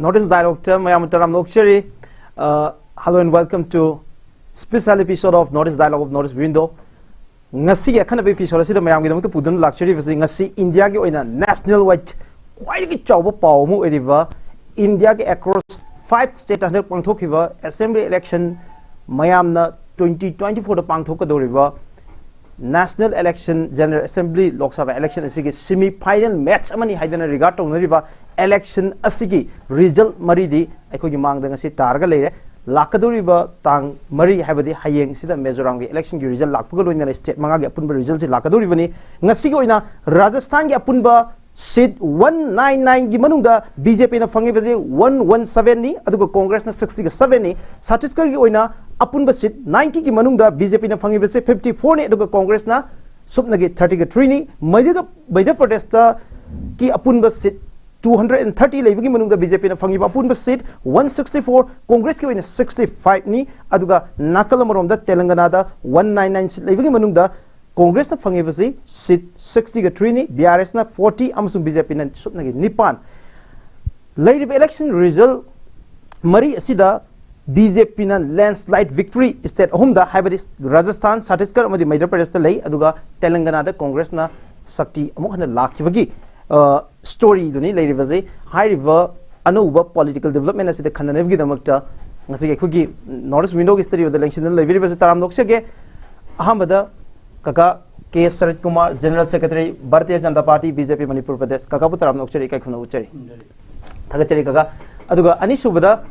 Notice dialogue term, I am 𝗘𝗪𝗦𝗘𝗧. Hello and welcome to special episode of Notice Dialogue of Notice Window. Ngasi ya khana episode asida mayam gidamta pudun luxury vasi ngasi India ge oina national wide quite gi chawba paw mu eriva India ge across 5 state under pangthokhiba assembly election mayamna 2024 da pangthokadoriba national election general assembly lok sabha election asigi semi final match amani haidana regard tonariba election asigi result maridi aikhogi mangda ngasi targa leire lakadoriba tang mari habadi hayeng sida Mizoram ge election gi result lakpuga loina state manga ge apunba result lakadoriba ni ngasi gi oina Rajasthan ge apunba seat 199 gi manungda BJP na fangi baje 117 ni aduga Congress na 67 ni Chhattisgarh gi oina apunba seat 90 gi manungda BJP na fangi baje 54 ni aduga Congress na supna gi 33 ni Madhya Pradesh ta ki apunba seat 230 leibagi manungda BJP na fangi apunba seat 164 Congress ki oina 65 ni aduga nakal maromda Telangana da 199 seat leibagi manungda Congress na fangi basi seat 60 ga 3 ni BRS na 40 amasung BJP na supna gi nipan leib election result mari asida BJP na landslide victory state ahumda haibadi Rajasthan Chhattisgarh amadi Madhya Pradesh ta lei aduga Telangana da Congress na sakti amuk hana lakhibagi story duni leiribaze hairiba anuba political development asida khananebgi damakta ngasi ekhugi Notice Window gi study of the election leiribaze taram noksege ahambada kaka 𝐀𝐒𝐒𝐿 general secretary Bharatiya Janata Party BJP Manipur Pradesh kaka putaram nokseri kai khuna uchari thagachari kaka aduga ani subada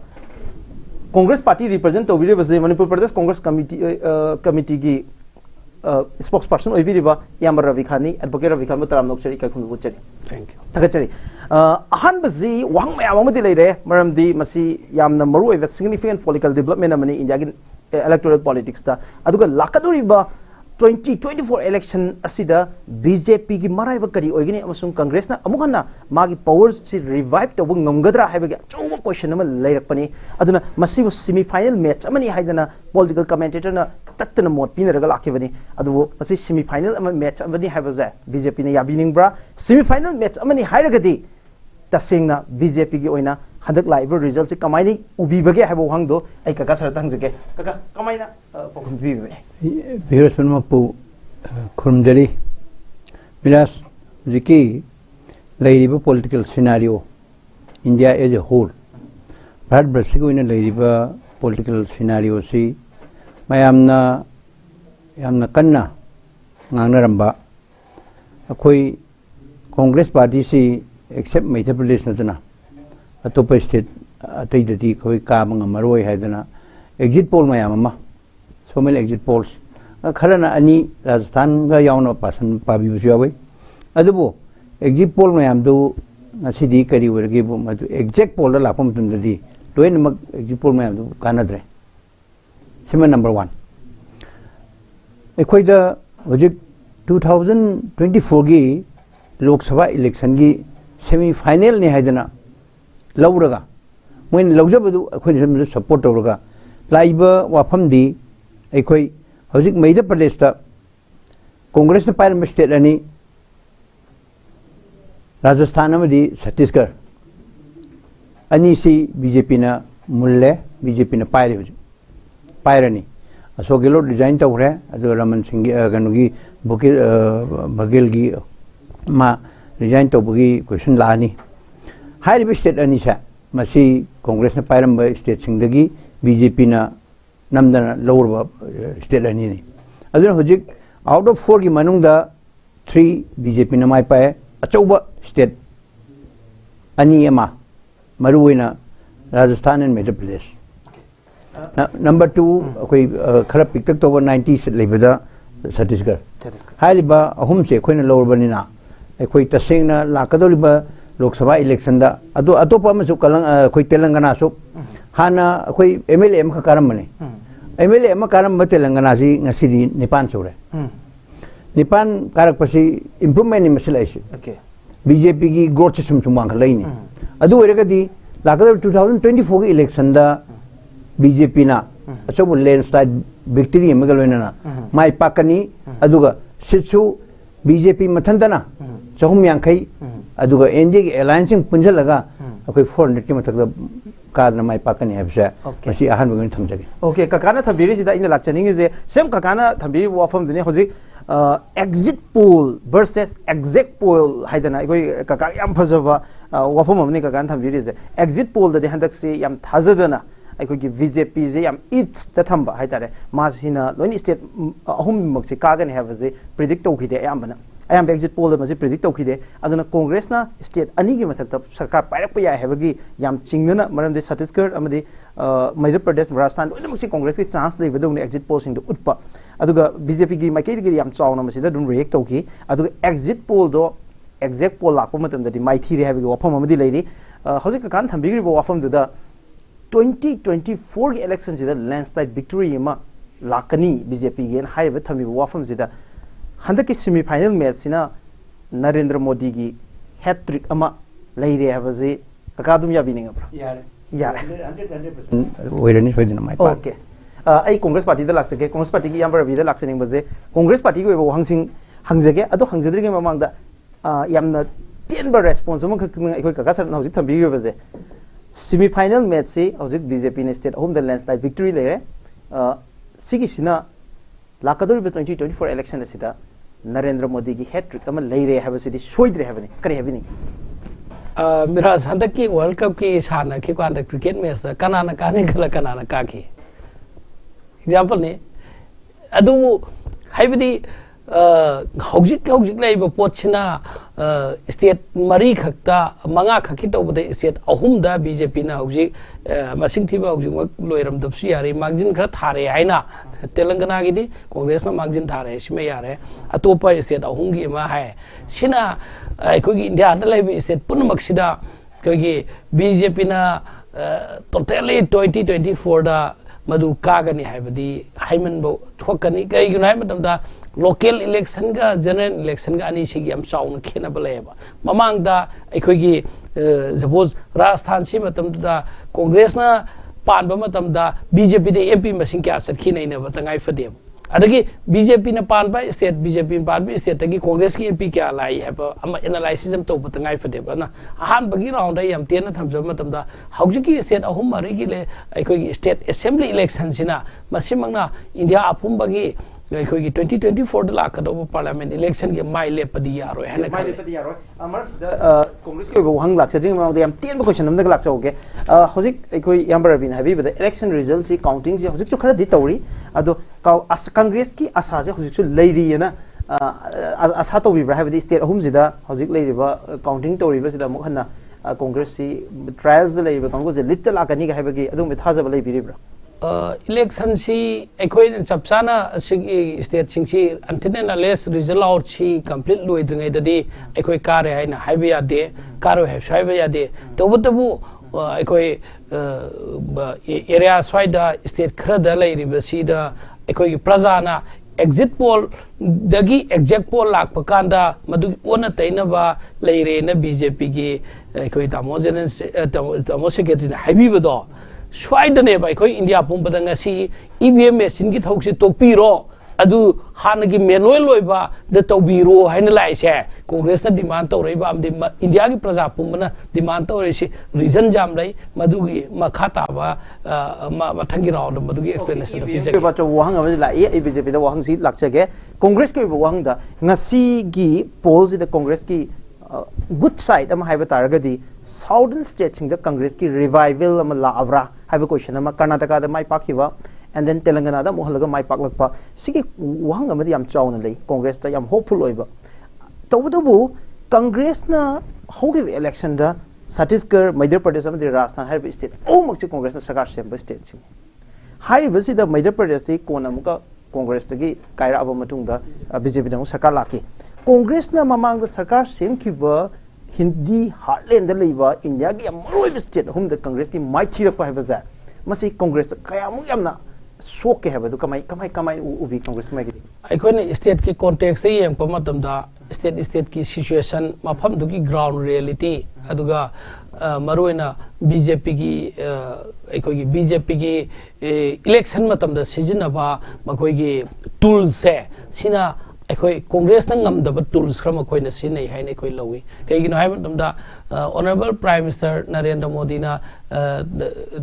Congress party represent tobiribaze Manipur Pradesh Congress committee gi spokesperson oibiriba Yambar Ravi Khani advocate Ravi Khan taram nokseri kai khuna uchari thank you thagachari ahan bazi wang mayam amadi leire maramdi masi yamna maru oiba significant political development amani India gi electoral politics ta aduga lakaduriba 2024 election asida BJP gi maraiba kari oigini amasung Congress na amukhana magi powers si revive to ngamgadra haibagi choba question ama leirakpani aduna masibu semi final match amani haidana political commentator na tattana mot pinaraga lakhibani adu masi semi final ama match amani haibaza BJP na yabiningbra semi final match amani hairagadi tasengna BJP gi oina hadak live result si kamaini ubibage haibo hangdo ai kaka saratang jage kaka kamaina pokum bibe Virus Mapu Kurumjari Minas Ziki Lady political scenario India as a whole. Bad Brasigo in a lady political scenario see Mayamna Kanna Nanaramba Akoi Congress party see except Madhya Pradesh Natana a top state a Taiti Koi Kabang Maroi Hadana exit poll Mayamama. So many exit polls. Karana ani Rajasthan ga yauna pasan pabi busyawe. Adubo exit poll mayam do ngasidi kari wergi bo madu exact poll la lapam tundadi. Loen mag exit poll mayam do kanadre. Sima number 1. Ekoi da wajik 2024 gi Lok Sabha election gi semi final ni haidana lawraga. When lawjabadu ekoi support tawraga. Laiba wafamdi Ekoi Hosik Madhya Pradesh ta Congress na Parliament state ani Rajasthan amadi Chhattisgarh ani si BJP na mulle BJP na pairani Ashok Gehlot design tawre adu Raman Singh ganugi Bagel gi ma design tawbugi question laani hairibi state ani sa masi Congress na Parliament state singdagi BJP na Namdana lower state ani. Aduna hojik out of 4 gi manungda 3 BJP na mai pae achauba state ani ama maruina Rajasthan and Madhya Pradesh. Number 2 koi khara piktak to over 90 seat lebada Chhattisgarh. Haliba ahum se koina lower banina koi tasengna lakadoliba Lok Sabha election da adu atopa masu kalang koi Telangana so hana koi MLA am karam mane MLA am karam Telangana si ngasidi Nipan sore Nipan karak pasi improvement ni masila isi BJP ki growth system sumang khalai ni adu eragadi lakadol 2024 ki election da BJP na aso landslide victory emagaloina na mai pakani aduga sitsu BJP mathantana chahum yankai aduga NDA alliance punjalaga अखोई 400 की मथक कादना माई पाकनी है बसे मसी अहन बगन थमजगे okay ककाना थंबीरी सिदा इन लाचनिंग जे same ककाना थंबीरी वाफम दिने होजि exit poll versus exec poll haidana ikoi kaka yam phajaba wafam amni kaka thambiri je exit poll da handak se yam thajadana ikoi gi BJP je yam its ta thamba haidare masina loin state ahum makse kagan have je predict to khide yam bana ayam exit poll da mase predict to khide aduna congress na state ani gi mathak ta sarkar pairak pa ya have gi yam chingnana maram de Chhattisgarh amadi Madhya Pradesh Rajasthan loin makse congress ki chance le bedung exit poll sing do utpa aduga BJP gi makai gi yam chawna masida dum react to ki aduga exit poll do exact poll lakpa matam da mai thi re have gi wafam amadi leiri hojik kan thambigri bo wafam da 2024 election sida landslide victory ma lakani BJP gen haiba thambi wafam sida handa ki semi final match sina Narendra Modi gi hat trick ama leire have ji kakadum ya bininga bro yare 100% oirani soidina mai pa okay ai congress party da lakse ke congress party gi yam bra bi da lakse ning baje congress party gi bo hangsing hangjage ado hangjadri gi mamang da yamna tenba response mo khakning ai kaka sar hojik thambi gi baje semi final match se hojik BJP ne state home the landslide victory le sigi sina lakadori 2024 election asida Narendra Modi gi hat trick ama leire have sidi soidre have ni kare have ni मेरा संदक की world cup की साना की कांड cricket match था कनाना काने गला कनाना काकी example ने अदु हाइबदी हौजिक लाइब पोचिना स्टेट मरी खक्ता मंगा खकी तौबदे स्टेट अहुम दा बीजेपी ना हौजिक मसिंग थिबा हौजिक लोइरम दबसु यारे मांगजिन खरा थारे हाइना तेलंगाना गिदी कांग्रेस ना मांगजिन थारे सिमे यारे अतोपा स्टेट अहुम गी मा है सिना अखोगी इंडिया दा लाइब स्टेट पुनमक्सिदा कोगी बीजेपी ना टोटली 2024 दा मधु कागनी हाइबदी हाइमन बो थोकनी कईगुना high मतमदा local election ga general election ga ani sigi am chaun khena baleba mamang da akhoi suppose Rajasthan si matam da Congress na pan ba matam da BJP de MP masing kya sat khi nei na batangai fadem adagi BJP na pan ba state BJP pan ba state gi Congress ki MP kya lai ha ba am analysis am to batangai fadem na han bagi round da yam ten na thamja matam da hauji ki state ahum mari gi le akhoi state assembly election sina masimang na India apum bagi 2024 da lakadaba parliament election ge mai lepadi yaro hena mai lepadi yaro amar sida congress ke wang lakse jing ma de am ten ba question namda lakse oge hojik ekoi yambar bin habi bada election results si counting si hojik chu khara di tawri ado congress ki asa je hojik chu leiri na asa to bi bra habi state ahum sida hojik leiri ba counting tawri ba sida mo hana congress si trials da leiri ba congress je little akani ga habi gi adu me thaja ba leiri bra election si ekhoi chapsana state singsi antinena less result out si complete loi dringai dadi ekhoi kare haina haibya de karo hai haibya de tobutu ekhoi area swaida state khara da lai ribasi da ekhoi prajana exit poll dagi exact poll lak pakanda madu ona taina ba leire na BJP gi ekhoi tamo secretary haibi bado स्वाइदने बाय कोई India पुंबदंगा सी EVM machine की थौक से तोपीरो अदु हान की मेनुअल लोइबा द तौबीरो हाइन लाइसे कांग्रेस ना डिमांड तौरैबा आमदि इंडिया की प्रजा पुंबना डिमांड तौरैसे रीजन जाम लै मदुगी मखाताबा मथंगी राउंड मदुगी एक्सप्लेनेशन पिजे बा चो वहंग अबदि लाई ए बीजेपी दा वहंग सी लाक्चगे कांग्रेस के वहंग दा ngasi gi polls the Congress की good side am haiba taragadi southern states the congress ki revival am la avra haiba question am Karnataka da mai pakhiwa and then Telangana da mohalaga mai paklakpa sigi wang am yam chawna lei congress ta yam hopeful oiba tawdubu congress na hogi election da Chhattisgarh Madhya Pradesh am Rajasthan haiba state o makse congress na sarkar semba state sing haiba si da Madhya Pradesh ti kona muka congress ta gi kaira aba matung da BJP da sarkar laki Congress na mamang da sarkar sem kiba Hindi heartland da leiba India gi amroi state hum da Congress ki mai thira pa heba za masi Congress kaya mu yamna sok ke heba du kamai ubi Congress mai gi aikoi ne state ki context se yeng pamatam da state ki situation mafam du ki ground reality aduga maroina BJP gi aikoi gi BJP gi election matam da sijina ba makoi gi tools se sina अखोई कांग्रेस न ngam tools खरम अखोई न सिनै हाइने अखोई लौई कईगिनो हाइब मतमदा honourable prime minister Narendra Modi ना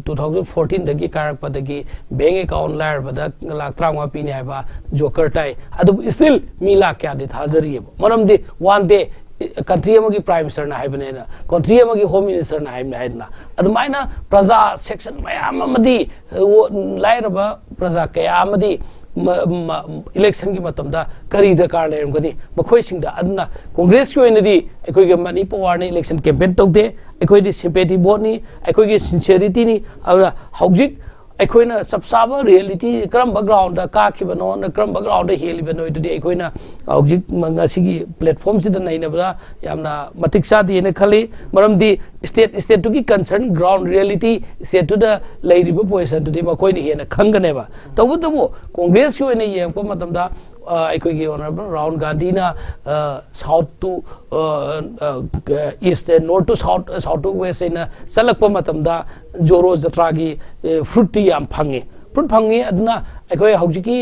2014 दगी कारपदगी बैंक अकाउंट लायरबदा लाख 35 पीने हाइबा जोकर टाइ अदु स्टिल मी लाख क्या दि थाजरी मरमदि one day country amagi prime minister na haibane na country amagi home minister na haibna adumaina praja section mayam amadi lairaba praja kaya amadi election ki matamda kari da kar lerim gani makhoi singda aduna congress ki oinadi ekoi ge manipur ni election campaign tokde ekoi di sympathy vote ni ekoi ge sincerity ni awra haujik अखोइना सबसाबा reality क्रम background का खिबनो न क्रम background हेलिबनो इदि अखोइना औजिक मंगासिगी platform सिदा नैनबरा यामना मतिक सादी ने खली मरमदी स्टेट टू की कंसर्न ग्राउंड रियलिटी स्टेट टू द लेरिबो पोजिशन टू दि मखोइना हेना खंगनेबा तबो कांग्रेस की ओइना येंको मतमदा अखोइगी ऑनरेबल राहुल गांधी ना south to east north to south to west इन सलकपा मतमदा जोरो जत्रागी फ्रूट याम फंगे फ्रूट फंगे अदुना अखोइ हौजिकी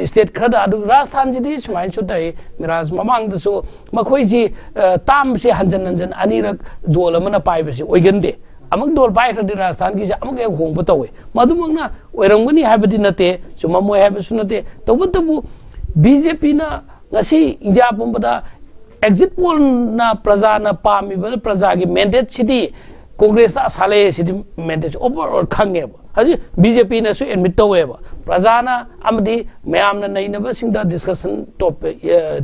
स्टेट खरदा अदु राजस्थान जिदि सुमाइन सुtai मिराज ममांग दसु मखोइ जी ताम से हंजन हंजन अनिरक दोल अमना पाइबसे ओइगनदे अमक दोल पाइ खरदि राजस्थान की अमक एक होंब तवे मदुमंगना ओइरंगनी हाबदि नते सुममोय हाबसु नते तबतबु बीजेपी ना ngasi india pumbada exit poll na praja na pami ba praja gi mandate sidi congress asale sidi mandate overall khange haji bjp na su admit tawe ba praja na amdi mayam na nei na ba singda discussion top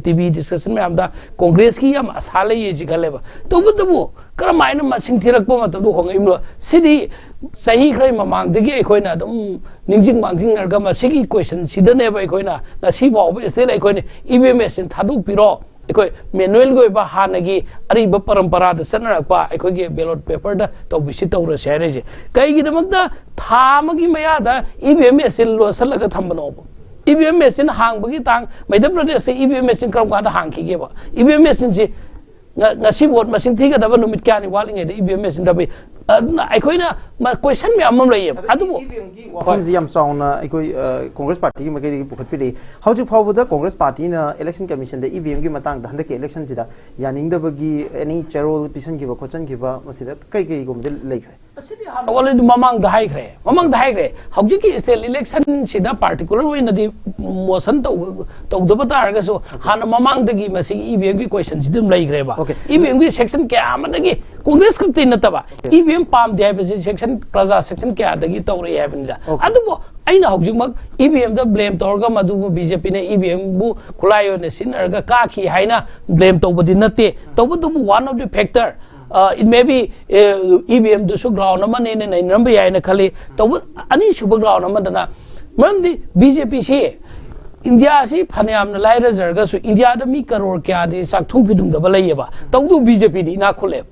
tv discussion mayam da congress ki am asale ye jigale ba tobu karamaina masing thirak pa matam do hongai no sidi sahi khrai mamang degi ekhoina dum ningjing mangjing narga masigi question sidane ba ekhoina ngasi baw ba sel ekhoina evm sin thaduk piro ekoi manual goi ba hanagi ari ba parampara da sanara pa ekoi ge ballot paper da to bisi tawra sare je kai gi damak da thamagi maya da evm sin lo salaga thambano evm sin hang bagi tang madhya pradesh se evm sin kram ka da hang ki ge ba evm sin ji ngasi vote masing thiga da ba numit kyani walinge da evm sin da ba अखोइना question में अमम लइए अदुबो वफमजी यम साउना अखोइ Congress party की मके पुखत पिदे हौजु फावबदा Congress party ना election commission दे EVM की Matang the हंदके election जिदा यानिंगदबगी any चेरोल पिसन की खोचन की मसिदा कई गुमदे लेखरे असिदि हान ऑलरेडी ममांग दहाइखरे हौजु की स्टेट इलेक्शन सिदा पार्टिकुलर ओइना दि मोशन तौदब तारगसो हान ममांग दगी मसि ईवीएम की क्वेश्चन सिदम लेखरे बा ईवीएम की सेक्शन क्या आमदगी कांग्रेस खक्ति नतबा ईवीएम पाम दे है सेक्शन प्रजा सेक्शन क्या दगी तौरे है बनिदा अदुबो अइना हौजिमक ईवीएम दा ब्लेम तौरगा मदुबो बीजेपी ने ईवीएम बु खुलायो ने सिनरगा काखी हाइना ब्लेम तौबदि नते तौबदुबो one of the factor it may be EVM दुसु ग्राउंड अमा ने नै नम्बर याइना खले तौब अनि सुब ग्राउंड अमा दना मरमदि बीजेपी से इंडिया से फनेयाम न लाइरा जरगा सु इंडिया दा मी करोड़ क्या दि साखथु फिदुम दबा लैयबा तौदु बीजेपी दी ना खुले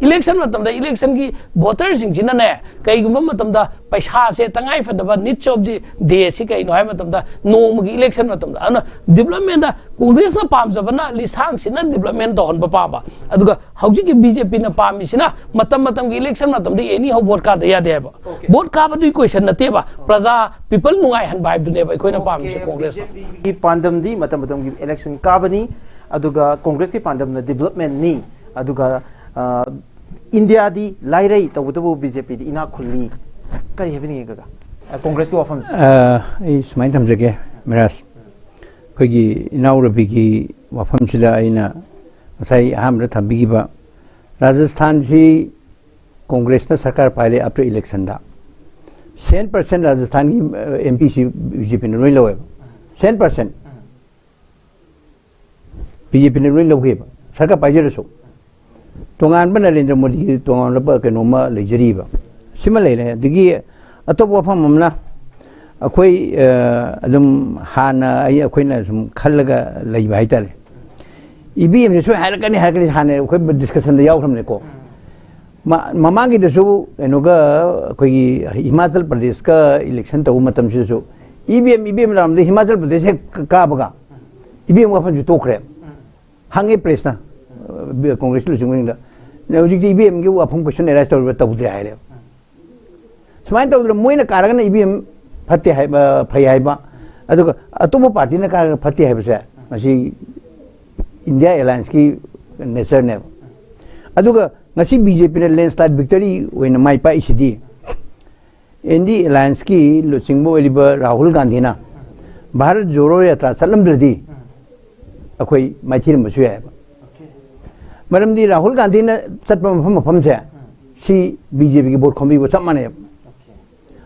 इलेक्शन मतमदा इलेक्शन की वोटर सिंह जिना ने कईगुम मतमदा पैसा से तंगाई फदबा निड्स ऑफ द डे से कई नो है मतमदा नोम की इलेक्शन मतमदा अन डेवलपमेंट कांग्रेस ना पाम जबना लिसांग सिना डेवलपमेंट तो हनबा पाबा अदुगा हौजी की बीजेपी ना पामी सिना मतम की इलेक्शन मतमदा एनी हो वोट का दया देबा वोट का बदुई क्वेश्चन नतेबा प्रजा पीपल नुगाई हन भाइब दुनेबा कोइना पामी से कांग्रेस की पांदम दी मतम की इलेक्शन का बनी अदुगा कांग्रेस की पांदम ना डेवलपमेंट नी अदुगा इंडिया दी लाइरई तबुतबु बीजेपी दी इना खुली करी हेबिनी गगा कांग्रेस की वफम ए सुमाइन थमजगे मेरास खगी इनाउरबी की वफम सिला आइना मसाई हमर थबिगिबा राजस्थान जी कांग्रेस ने सरकार पाइले आफ्टर इलेक्शन दा 100% राजस्थान की एमपी सी बीजेपी ने रोइ लवे 100% बीजेपी ने रोइ लवे सरकार पाइजरसो तोंगान नरेंद्र मोदी की तोंगान कनोमा लेजरीब सिम लेने दिगी अतोप वफम हमना अखोई अदुम हाना अखोइना सुम खल्लगा लेबा हाइताले ईवीएम से हारकनी हाने अखोई डिस्कशन दे यावखमने को ममांगी दसु एनोगा अखोई हिमाचल प्रदेश का इलेक्शन तौ मतम सिसु ईवीएम राम दे हिमाचल प्रदेश काबगा ईवीएम वफम जु तोखरे हांगे प्रेसना कांग्रेस लुसिंग हौजिक ईवीएम की वफम क्वेश्चन एराइज तौदे है सुमाइन तौद्र मोइन कारगना ईवीएम फते है फै है अतुब पार्टी कार फते है इंडिया एलायंस की नेचर ने बीजेपी ने लैंडस्लाइड विक्टरी माई पाई एनडी एलायंस की लुचिंग राहुल गांधी ना भारत जोड़ो यात्रा चलमद्रदी अखोई माइथीरमसु याय मरमदी राहुल गांधी ने चटप मफम से सी बीजेपी की वोट खोमी चप माने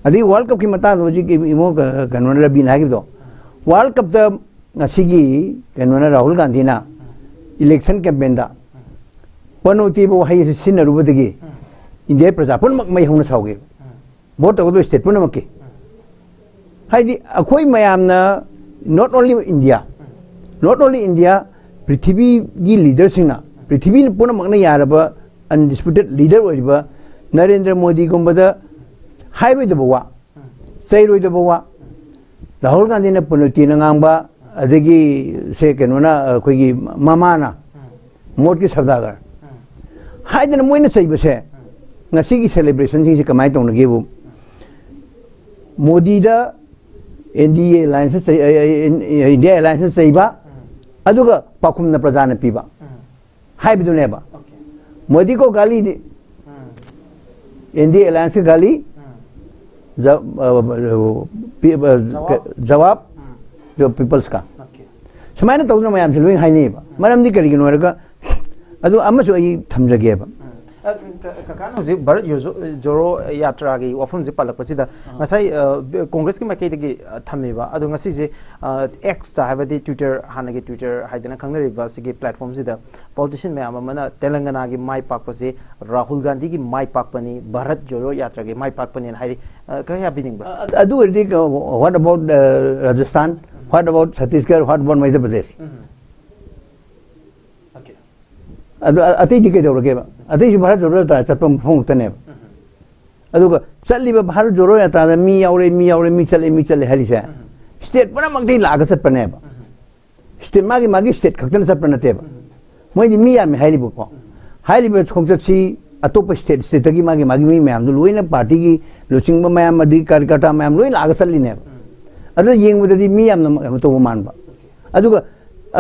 अदी वर्ल्ड कप की मता की इमो कनो रबीन हागिदो वर्ल्ड कप नसीगी कनो राहुल गांधी ना इलेक्शन कैंपेन दा पनोती बो हाई सिनरुबदगी इंडिया प्रजा पुनमक मै हौना साउगे वोट तगदो स्टेट पुनमक की हाइदी अखोई मयामना नॉट ओनली इंडिया पृथ्वी की लीडर सिंह पृथ्वी पुनमक ने यारब अनडिस्प्यूटेड लीडर ओइबा नरेंद्र मोदी गुंबदा हाइरोइदबवा चैरोइदबवा राहुल गांधी ने पुनति नंगांबा अदगी से केनोना अखोई मामाना मोट की सौदागर हाइदन Moina चैबसे ngasi celebration sing kamai tong ngebu modi da india alliance india alliance chaiba aduga pakhum na praja na piba haibidu neba modi ko gali india alliance gali jawab जो peoples का समायना तौना मयाम से लोई हाइने बा मरम दी करी गिनो रगा अदु अमसु अई थमजगे बा काकान हजि भारत जोरो यात्रा की वफम से पालकपसिदा ngasai कांग्रेस की माइकैदगी थमेबा अदु ngasi जे एक्स ता हाबदि ट्विटर हानगे ट्विटर हाइदना खंगनरिबा सिगे प्लेटफॉर्म सिदा पॉलिटिशियन मयाम मना तेलंगाना की माई पाकपसे राहुल गांधी की माई पाकपनी भारत जोरो यात्रा की माई पाकपनी हाइरि कया बिनिंग अदु वर्दी what about Rajasthan what about Chhattisgarh what about Madhya Pradesh अतई दी कदौरगे अतई भारत जोड़ो यात्रा चटपम फोंगतने चलिब भारत जोड़ो यात्रा मी चले हरिसे स्टेट पुनमक्ति लाग चटपने स्टेट मागी स्टेट खक्तन चटपन नतेब मोइदि मी याम हाइरिबको हाइरिब खोंगचसी अतोप स्टेट स्टेट की मागी मी मैम लोइना पार्टी की लुचिंग मैम अदि कार्यकर्ता मैम लोइ लाग चलिने अदु येंगबदि मी याम न तो मानबा अदुगा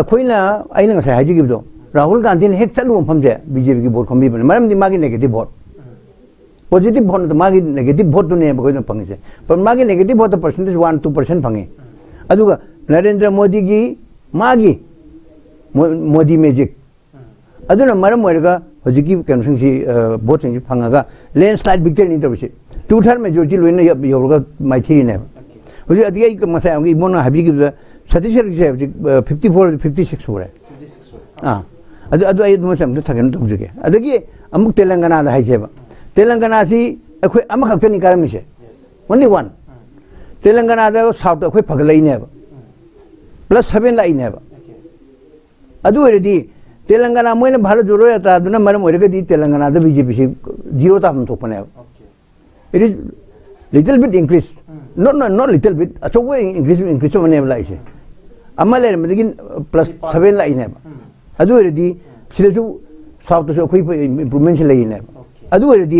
अखोइना आइना ngasa हाइजिगिबदो राहुल गांधी ने हेक चलू मफम से बीजेपी की वोट खमी मरम मागी नेगेटिव वोट पॉजिटिव वोट तो मागी नेगेटिव वोट ने बकोइना फंगे पर मागी नेगेटिव वोट परसेंटेज 1-2% फंगे अदुगा नरेंद्र मोदी की मागी मोदी मैजिक अदुना मरम ओइरगा हजिकी कैंसिंग सी वोट सिंग फंगागा लैंडस्लाइड विक्टरी नि तबसे 2/3 मेजॉरिटी लोइना योरगा माइथी ने हजि अदियै मसा अंगी मोना हाबिगी छत्तीसगढ़ से 54-56 हो रहा है अदु अय दुमसम थगन तौजगे अदगी अमुक तेलंगाना दा हाइसेबा तेलंगाना सी अखोय अमक खक्तनी कारमिसे ओनली वन तेलंगाना दा साउथ अखोय फगलैनेबा +7 लाइनेबा अदु रेडी तेलंगाना मोइना भारत जोड़ो यात्रा दुना मरम ओरगदी तेलंगाना दा बीजेपी से 0 ताम थोपने it is little bit increase not little bit अचो इंक्रीज मने लाइसे अमले मदगिन +7 लाइनेबा अदु रेडी सिलेसु साउथ तो कोई इंप्रूवमेंट लेने अदु रेडी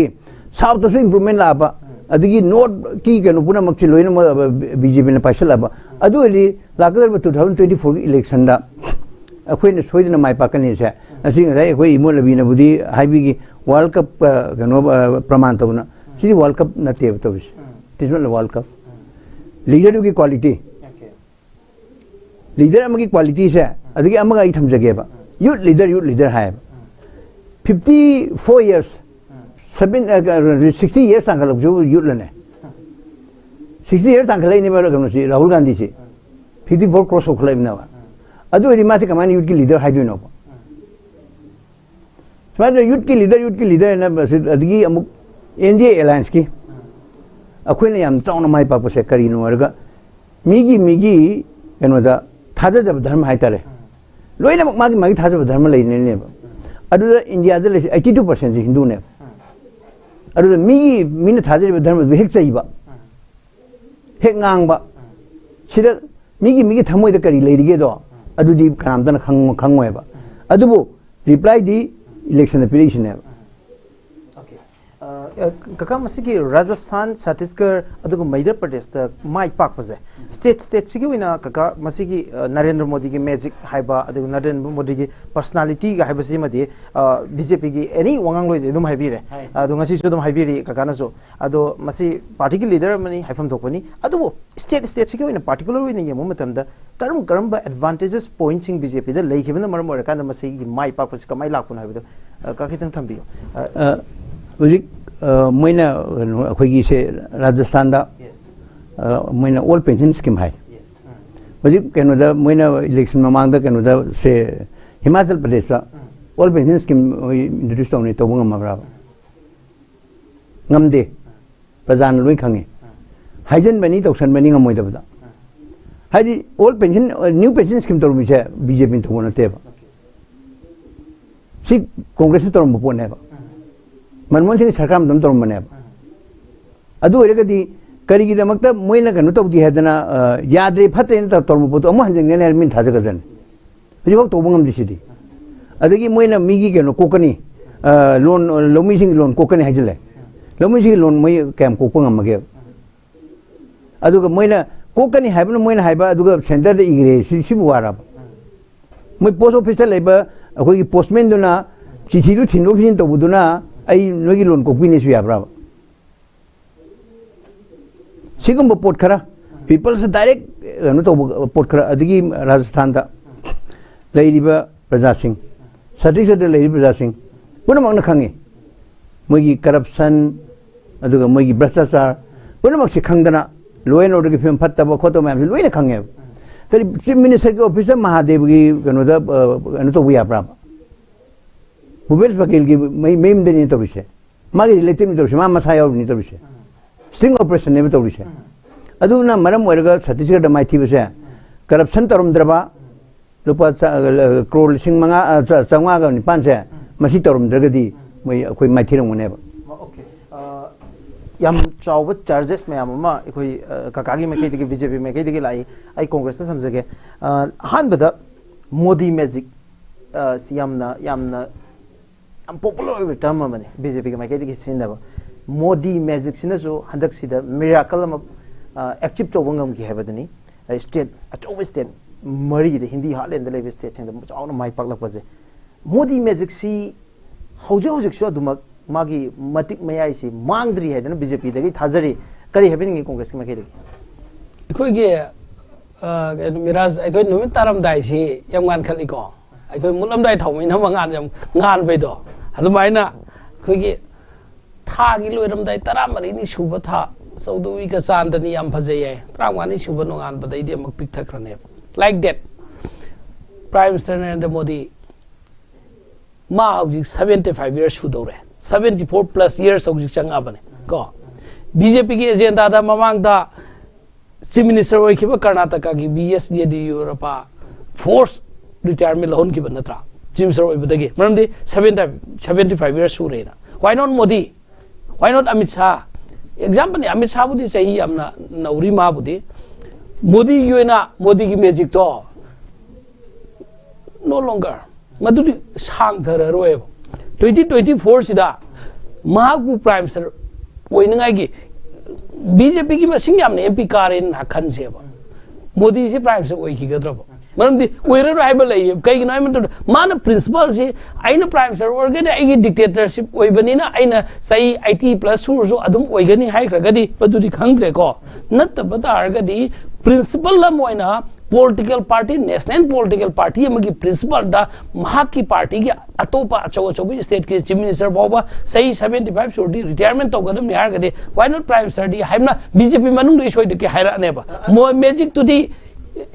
साउथ तो इंप्रूवमेंट लाबा अदगी नॉर्थ की कनो पुना मक्ति लोइन बीजेपी ने पाइसल लाबा अदु रेडी लाकर 2024 की इलेक्शन दा अखोइने सोइदना माइ पाकनी से असि रै अखोइ इमो लबीना बुदी हाइबी की वर्ल्ड कप कनो प्रमाण तबना सी वर्ल्ड कप नते तबस this one world cup leader की क्वालिटी लीडर अमगी क्वालिटी से अदगी अमगा इ थमजगेबा youth leader hai 54 years 60 years tang kalok jo youth lane 60 years tang khalai ni ba gam si Rahul Gandhi si 54 cross khalai na ba adu ri ma se kamani youth ki leader hai no ba smart youth ki leader na adgi amuk India alliance ki akhoi ne yam tawn mai pa se kari no arga migi eno da thaja jab dharma hai tare लोइना मागी थाजब धर्म लेने India 82% Hindu ने mean थाजब धर्म हेक चाहिए हेक गांग मीगी थमोद करी लेगेदो कनामतना खंगोब reply दी election पीने kaka masiki Rajasthan, Chhattisgarh, adugo Madhya Pradesh ta mai pak paje. State sigi wina kaka masiki Narendra Modi ki magic haiba adugo Narendra Modi ki personality ga haiba sima di BJP ki any wangang loi dum haibire. Adu ngasi chu dum haibiri kaka na so. Adu masi party ki leader mani haifam thokpani. Adugo state sigi wina particular wina yemu matamda karam ba advantages points in BJP da leikibna maram ora kana masiki mai pak pasi kamai lakuna haiba ka khitang thambiyo. मैंने अखोगी से राजस्थान दा मैंने old pension scheme है वजी केनोदा मैंने election में मांगदा केनोदा से हिमाचल प्रदेश दा ओल्ड पेंशन स्कीम इंट्रोड्यूस तौने तौबो ngमब्रा ngमदे प्रजान लोई खंगे हाइजन बनी तौसन बनी ngमोइदबदा हाइदि old pension new pension scheme तौमिसे बीजेपी तौनतेबा सी कांग्रेस तौरम पोनेबा मनमोहन सिंह सरकार में तौर मने करीगीदमक्त मोइना कनो तौदी हेदना याद्रे फत्रेन तौर पोतो अमु हंजंगने मिन थाजगदन हजिबो तौबो ngमदिसिदि अदगी मोइना मिगी केनो कोकनी लोन लोमी सिंह लोन कोकनी हाजिले लोमी सिंह लोन मोइ कैम कोको ngमगे अदुगा मोइना कोकनी हाइबन मोइना हाइबा अदुगा सेंटर दे इग्रे सिबु वारा मोइ पोस्ट ऑफिस लेबा अखोगी पोस्टमैन दुना चिठिदु थिनदोक थिन तौबुदुना आई नोगी लोन को पिने सु याब्रा सिगम पोट खरा पीपल से डायरेक्ट नो तो पोट खरा अदगी राजस्थान दा लेरिबा प्रजा सिंह छत्तीसगढ़ दा लेरिबा प्रजा सिंह पुनमक न खंगे मोगी करप्शन अदुगा मोगी भ्रष्टाचार पुनमक से खंगदना लो एंड ऑर्डर की फिल्म फत्तबा खोतो मैम से लोइना खंगे तरी चीफ मिनिस्टर के ऑफिसर महादेव की कनोदा नो तो याब्रा भूपेश बघेल की मेम देनी तौरिसे मागे रिलेटिव तौरिसे मा मसा यावनी तौरिसे स्ट्रिंग ऑपरेशन ने तौरिसे अदुना मरम ओरगा छत्तीसगढ़ दा माइथिबसे करप्शन तौरमद्रबा लुपा करोड़ लिसिंग मंगा चंगा गा निपान से मसी तौरमद्रगदी मै अखोय माइथिरंगनेबा ओके याम चावब चार्जेस मैम अमा अखोय काकागी मैकेदगी बीजेपी मैकेदगी लाई आई कांग्रेस ता समझगे हानबदा मोदी मैजिक यामना पॉपुलर टर्म मने बीजेपी के माइकेट की सिनब मोदी मैजिक सिनसु हंदक सिदा मिराकल एक्टिव तौबंगम की हैबदनी स्टेट अचौब स्टेट मरी हिंदी हार्टलैंड लेब स्टेट सिंग चावना माइ पाकलपजे मोदी मैजिक सी हौजे हौजिकसु अदुमक मागी मतिक मयाई सी मांगद्री हैदन बीजेपी दगी थाजरी करी हैबनिंग कांग्रेस की माइकेट अखोगे मिराज अखोय नुमित तारमदाई सी यमगान खलिको अखोय मुलमदाई थौमिन हमगान यम गान बैदो अदुमाइना अखोगी थागी लोइरमदाई तरामरीनी सुबा था सौदुवी का चांदनी याम फजैये तरावानी सुबा नोगान बदैदि अमक पिकथखरने like that prime minister Narendra Modi मा हौजिक 75 इयर्स सुदौरे 74 प्लस इयर्स हौजिक चंगाबने को बीजेपी की एजेंडा दा ममांग दा चीफ मिनिस्टर ओइखिबा कर्नाटका की बीएस येदियुरप्पा फोर्स रिटायरमेंट लोन की बनत्रा चीफ मिनिस्टर ओइबदगी मरमदि 75 इयर्स सुरेना why not Modi why not Amit Shah example Amit Shah बुदी चाहिए हमना नौरी मा बुदी मोदी योना मोदी की मैजिक तो नो लॉन्गर मधुरी सांग थर रोए 2024 सिदा महागु प्राइम मिनिस्टर ओइनगाई की बीजेपी की मसिंग यामने एमपी कारेन हखन सेबा मोदी से प्राइम मिनिस्टर ओइखिगद्रब मरमदि ओइरर हाइबा लई कइगिनो आइमन मान प्रिंसिपल से आइना प्राइम मिनिस्टर ओरगदि आइगी डिक्टेटरशिप ओइबनिना आइना सही 80 प्लस सुरसु अदुम ओइगनि हाइख्रगदि बदुदि खंग्रे को नत्तबदा आरगदि प्रिंसिपल ला मोइना political party national political party अमगी प्रिंसिपल दा महाकी पार्टी की अतोपा अचौ स्टेट के चीफ मिनिस्टर बाबा सही 75 सोडी रिटायरमेंट तौगदम यारगदि व्हाई नॉट प्राइम मिनिस्टर दी हाइमना बीजेपी मनुंग दि सोइद के हाइरानेबा मो मैजिक टू दी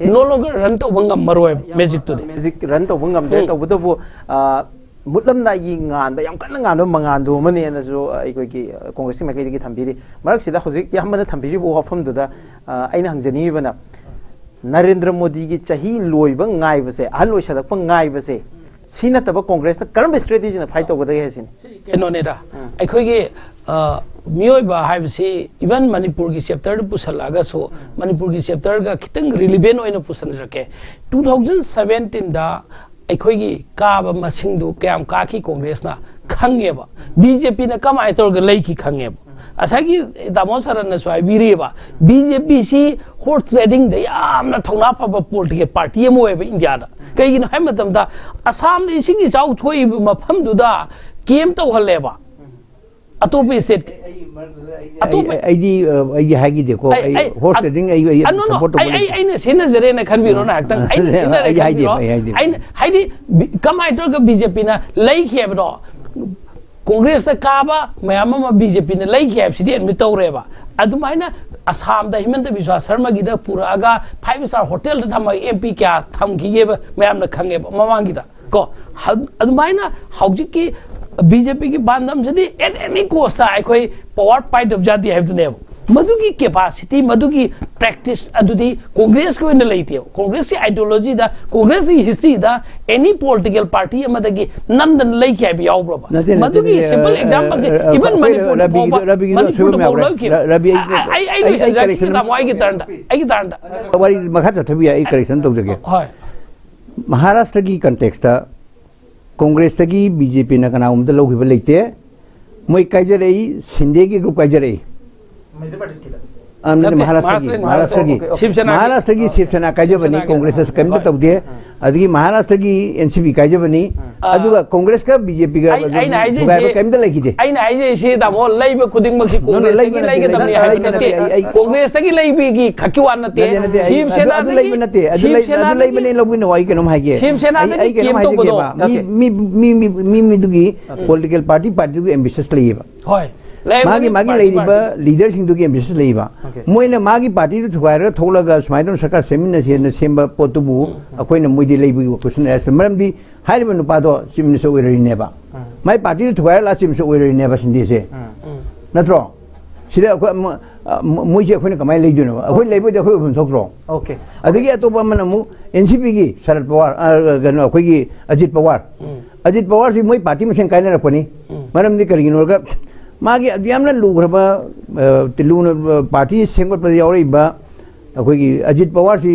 नो लॉन्गर रन तो बंगम मरोय मैजिक टू दी मैजिक रन तो बंगम दे तो बदबो मुतलम नाई गान याम कन्न गान मंगान दो मने नसो अइकोई की कांग्रेस की मैकेदी की थंबीरी मरक सिदा हुजिक यामना थंबीरी बो हफम दुदा आइना हंजनी बना नरेंद्र मोदी की चाही लोइब गाइबसे अहल लोइसलप गाइबसे सिनतब कांग्रेस करम स्ट्रेटेजी न फाइट तौगदगे हेसिन केनोनेदा अखोइगे मियोइबा हाइबसे इवन मणिपुर की चैप्टर पुसलागा सो मणिपुर की चैप्टर का खितंग रिलेवेंट ओइना पुसन रखे 2017 दा अखोइगी काबा मसिंगदु कयाम काकी कांग्रेस ना खंगेबा बीजेपी ने कमाय तौर लेखी खंगेबा असागी दामो Saran स्वाइबीरेबा BJP sea horse trading दे यामना थौना फब पॉलिटिकल पार्टी अमो एबा इंडिया दा कईगिनो हाय मतमदा असम दे इसिंगी चाउ थोई मफम दुदा केम तो हलेबा अतोप स्टेट आई हागी देखो हॉर्स ट्रेडिंग सपोर्ट आई ने सेना जरे ने खनबिरो ना हक्तंग आई सेना रे आई हाइदी कमाय तौर बीजेपी ना लेखियबदो कांग्रेस काबा मैम बीजेपी ने लेखियबसिदी एडमिट तौरेबा अदुमाइना असम दा हिमंत बिस्वा शर्मा गिद पुरागा 5 स्टार होटल दा थम एमपी क्या थमखिगेबा मैम ने खंगेबा ममांगिदा को अदुमाइना हौजिक की बीजेपी की बांधम से एट एनी कोस्ट अखोई पावर पाइट ऑफ जाती है मधुकी कैपेसिटी मधुकी प्रैक्टिस अदुदी कांग्रेस को लेते कांग्रेस की आइडियोलॉजी दा कांग्रेस की हिस्ट्री दा एनी पॉलिटिकल पार्टी अमदगी नंदन लेके आबि यावब्रबा मधुकी सिंपल एग्जांपल से इवन मणिपुर रबी आई करेक्शन दा मोई की तरंदा वारी मखा चथबी आई करेक्शन तो जगे हाय महाराष्ट्र की कंटेक्स्ट कांग्रेस की बीजेपी ने कनाउम लौखिब लेते मोई कायजरई सिंधे की ग्रुप कायजरई महाराष्ट्र की शिवसेना कायजबनी कांग्रेस कम तौदे अदगी महाराष्ट्र की एनसीपी कायजबनी अदुगा कांग्रेस का बीजेपी का कम लेखिदे आइना आइजे से दामो लैब खुदिंग मक्सी कांग्रेस की लैगे तमनी हाइते कांग्रेस की लैबी की खकिवान नते शिवसेना लैब नते अदु लैब ने लौबिन वाई केनम हाइगे शिवसेना की केम तो गदो मी दुगी पॉलिटिकल पार्टी दुगी एम्बिशियस लैबा होय मागी लीडर सिंह की एम्बिशियस लेबा मोइना मागी पार्टी तो थुगार थोलगा सुमाइदन सरकार सेमिन से सेम पोतुबु अखोइना मोइदि लेबि क्वेश्चन एस मरमदि हाइरिबा नुपादो चीफ मिनिस्टर ओइररिनेबा माई पार्टी तो थुगार ला चीफ मिनिस्टर ओइररिनेबा सिंदि से नत्रो सिदा मोइसे अखोइना कमाय लेजुनो अखोइ लेबो अखोइ बुनथोक्रो ओके अदगी अतोबा मनमु एनसीपी की शरद पवार गनो अखोइगी अजित पवार से मोइ पार्टी में कायनरपनी मरमदि करिगिनोगा मागी अद्यामना लुग्रबा तिलुन पार्टी सेंगोट यावरीबा अखोइगी अजित पवार सी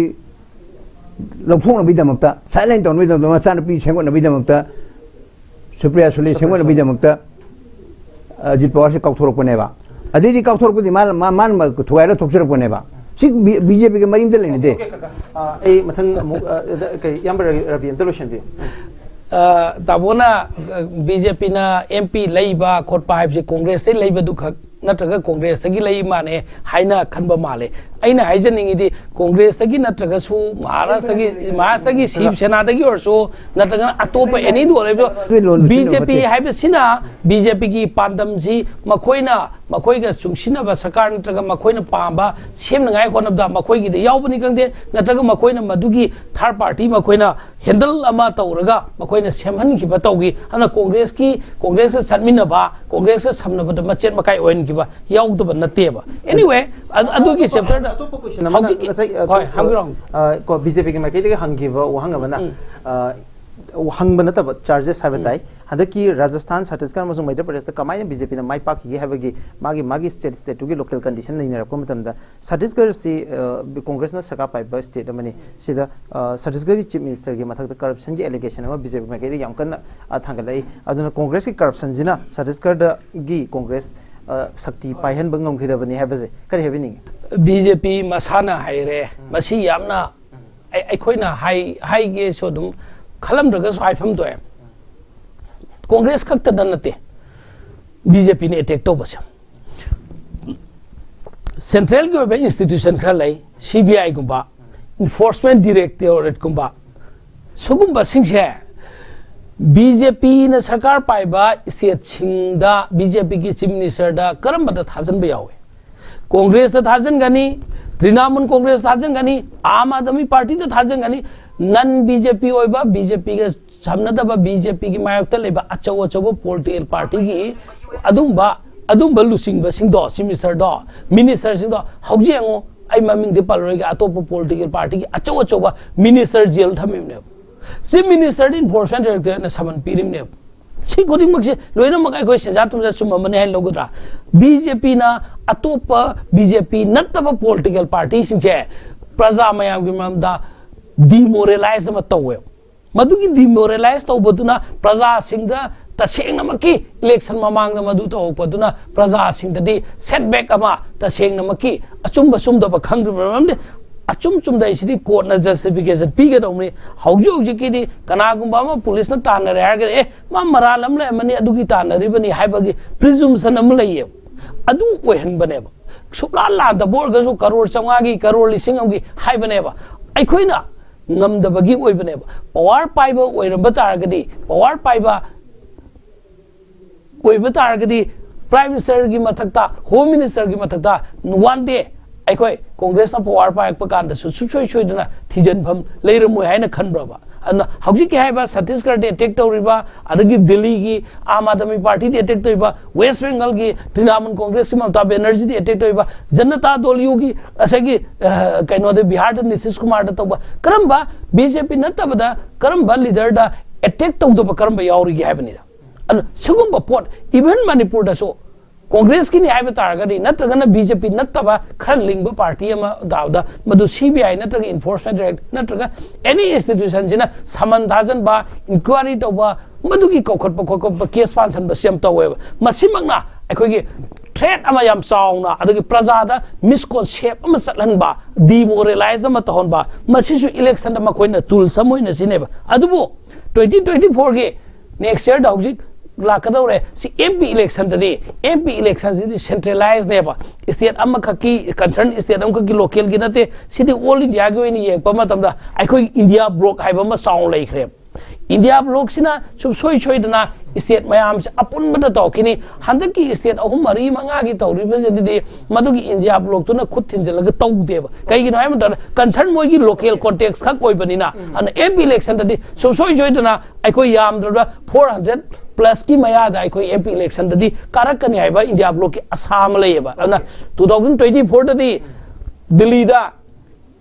लौफोंग बिदमक्ता साइलेंट टोन बिदमक्ता मचानपी सेंगोट बिदमक्ता सुप्रिया सुले सेंगोट बिदमक्ता अजित पवार से काउथोरपनेबा अदिदी काउथोरपदि मान थुगायरा थोक्सरपनेबा सी बीजेपी के मरिम लेने दे ए मथंग यंबर रबी इंटरलोशन भी ताबोना बीजेपी ना एमपी लैबा खोटपा हाइबसे कांग्रेस से लैबा दुख नत्रगा कांग्रेस तगी लै माने हाइना खनबा माले अइना हाइजनिंगिदि कांग्रेस तगी नत्रगा सु महाराष्ट्र की शिवसेना तगी औरसो नत्रगा अतोप एनी दो बीजेपी हाइबसिना बीजेपी की पांदम जी मखोइना मखोइगा चुंगसिनबा सरकार नत्रगा मखोइना पांबा सेमनगाय खोनबदा मखोइगी दे यावबनि कंदे नत्रगा मखोइना मदुगी थर्ड पार्टी मखोइना हैंडल अमा तौरगा मखोइना सेमहनखिबा तौगी अना कांग्रेस से सन्मिनबा कांग्रेस से समनबदा मचेत मकाय ओइन किबा यावदबा नतेबा एनीवे अदुगी चैप्टर अतोप क्वेश्चन अमा बीजेपी के माइकैदे हंगिबा वहंगबना हंगब नतब चार्जेस हाबताई हदकी राजस्थान छत्तीसगढ़ मसुं मध्य प्रदेश कमाय बीजेपी ना माई पाकी हाबगी मागी स्टेट की लोकल कंडीशन नैनरप मतमदा छत्तीसगढ़ से कांग्रेस ना सरकार पाइबा स्टेट अमनी सिदा छत्तीसगढ़ की चीफ मिनिस्टर की मथक करप्शन की एलिगेशन अमा बीजेपी माइकैदे याम कन्ना थांगलाई अदुना कांग्रेस की करप्शन जिना छत्तीसगढ़ की कांग्रेस शक्ति पाइहन बंगमखिदबनी हाबजे करि हेबिनिंग बीजेपी मसाना हाइरे मसी यामना अखोइना हाइगे सो दुम खलमद्रगस हाइफम तो कांग्रेस खक्तदा नते बीजेपी ने अटैक तौबसे सेंट्रल की इंस्टीट्यूशन खर लै सीबीआई गुंबा इन्फोर्समेंट डायरेक्टोरेट गुंबा सुगुंबा सिंसे बीजेपी ने सरकार पाइबा स्टेट सिंगदा बीजेपी की चीफ मिनिस्टर दा करमबदा थाजन यावे कांग्रेस दा थाजन गनी तृणमूल कांग्रेस थाजन गनी आम आदमी पार्टी दा थाजन गनी नन बीजेपी ओइबा बीजेपी के सामनदबा बीजेपी की मायक्ता लेबा अचौ पॉलिटिकल पार्टी की अदुंबा लुसिंगबा सिंगदो मिनिस्टर सिंगदो हौजेंगो आई ममिंग दे पालोरेगा अतोप पॉलिटिकल पार्टी की अचौ मिनिस्टर जेल थमिमने चीफ मिनिस्टर इन्फोर्समेंट डायरेक्टर ने समन पीरिमने सी खुदिमक्से लोइनमक अखोइ सेजा तुमजा चुममने हाइ लोगद्रा बीजेपी ना अतोप बीजेपी नत्तब पॉलिटिकल पार्टी सिंचे प्रजा मयाम की ममदा डिमोरलाइज तौवे मधुगी डिमोरलाइज तौबदुना प्रजा सिंगदा तसेंगनमकी इलेक्शन ममांग मदु तौपदुना प्रजा सिंगदि सेटबैक अमा तसेंगनमकी अचुम सुमदब खंगदबमने अचुम चुमदाइसिदि कोर्टना जस्टिफिकेशन पीगदौनी हौजि हौजिकिदि कनागुंबा अमा पुलिसना तानरे हागे ए मा मरालम लेमनि अदुगी तानरिबनि हाइबगी प्रिजुम्पशन अम लैये अदु ओहनबनेबा सुप्ला लाद बोरगसु crore चंगागी crore लिसिंगगी हाइबनेबा अखोइना ngamdabagi oibane power paiba oiramba taragadi power paiba oiba taragadi prime minister gi mathakta home minister gi mathakta one day aikoi congress na power pai pa kan da su choi choi dana thijanpham leiramoi haina khanbraba ana hauji ki haiba Chhattisgarh de attack tawriba adagi Delhi gi Aam Aadmi Party de attack tawriba West Bengal gi Trinamool Congress ki Mamata Banerjee de attack tawriba Janata Dol yu gi asagi kaino de Bihar de Nitish Kumar da tawba karamba BJP natabada karamba leader da attack tawdaba karamba yauri gi haibani da ana sugumba pot even Manipur da so Congress ki ni aiba taragadi natragana BJP nataba khar lingba party ama dauda madu CBI natraga enforcement direct natraga any institution jina samandhajan ba inquiry to ba madu ki kokhat pa case fansan ba siam to we masimangna akhoi gi threat ama yam sauna adagi praja da misconcept ama satlan ba demoralize ama tahon ba masisu election da makoina tool samoi na sineba adubu 2024 ge next year da hojik lakadore si MP election tadi MP election si centralized neba state amma khaki concern state am khaki local gi nate sidi all India gi ni yeng pama tamda akhoi India block haiba ma sound lai khre India block sina sub soi dana state mayam apun bada tokini handaki state ahum mari manga gi tawri bajedi madu gi India block to na khut thinjalaga tawdeba kai gi noy ma concern moi gi local context khak koi banina an MP election tadi sub soi dana akhoi yam dra 400 plus ki maya da akhoi MP election tadi karakani haiba India block ki asam laiba ana 2024 tadi Delhi da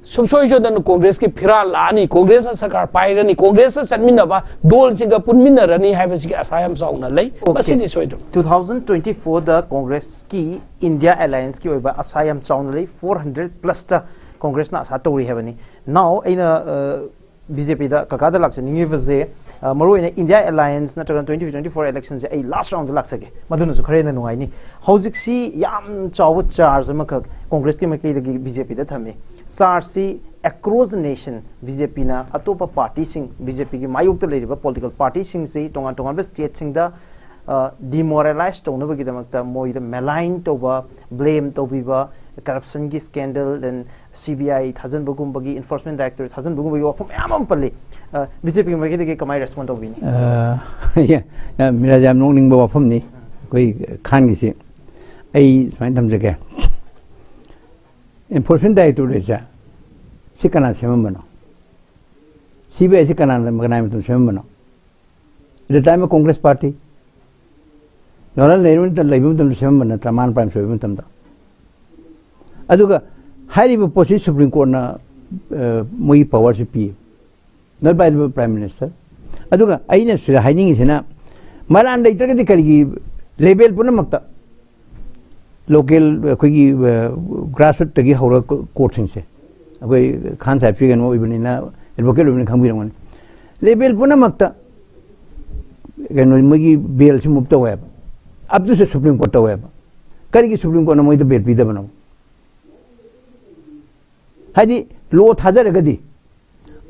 subsoi jodan Congress ki phira lani Congress na sarkar pairani Congress na chanminaba dol chiga punminarani haiba si asayam sauna lai basidi soidu 2024 da Congress ki India alliance ki oiba asayam sauna lai 400 plus ta Congress na asa tori hebani now aina BJP da kakada lakse ningi vaze maroina India alliance na 2024 elections ai last round laksage maduna su khare na nuai ni hojik si yam chawu charge ma khak Congress ki makai da BJP da thame SARC across the nation BJP na atopa party sing BJP ki mayuk ta leriba political party sing se tongan state sing da demoralized to no bagi damakta moi da malign to ba blame to biba corruption ki scandal then CBI thousand bagum bagi enforcement director thousand bagum bagi wafum amam palle BJP ki magi de kamai respond to bini ya mira jam nong ning ba wafum ni koi khan gi si ai swain tham jage enforcement director de ja sikana semam bano CBI sikana maganai mutum semam bano the time of Congress party Yoral Nerun ta laibum tam semam bana Taman Prime Soibum tam da aduga high position Supreme Court na moi power si pi not by the Prime Minister aduga aina sila hiding is na maran later the kari label puna makta local koi grassroots tagi hora court sing se koi Khan Sahib fi gan mo ibni na advocate ibni khambi ramani label puna makta gan moi bail si mupta web ab to Supreme Court ta web kari ki Supreme Court na moi to bail pi da banao hadi law thajaragadi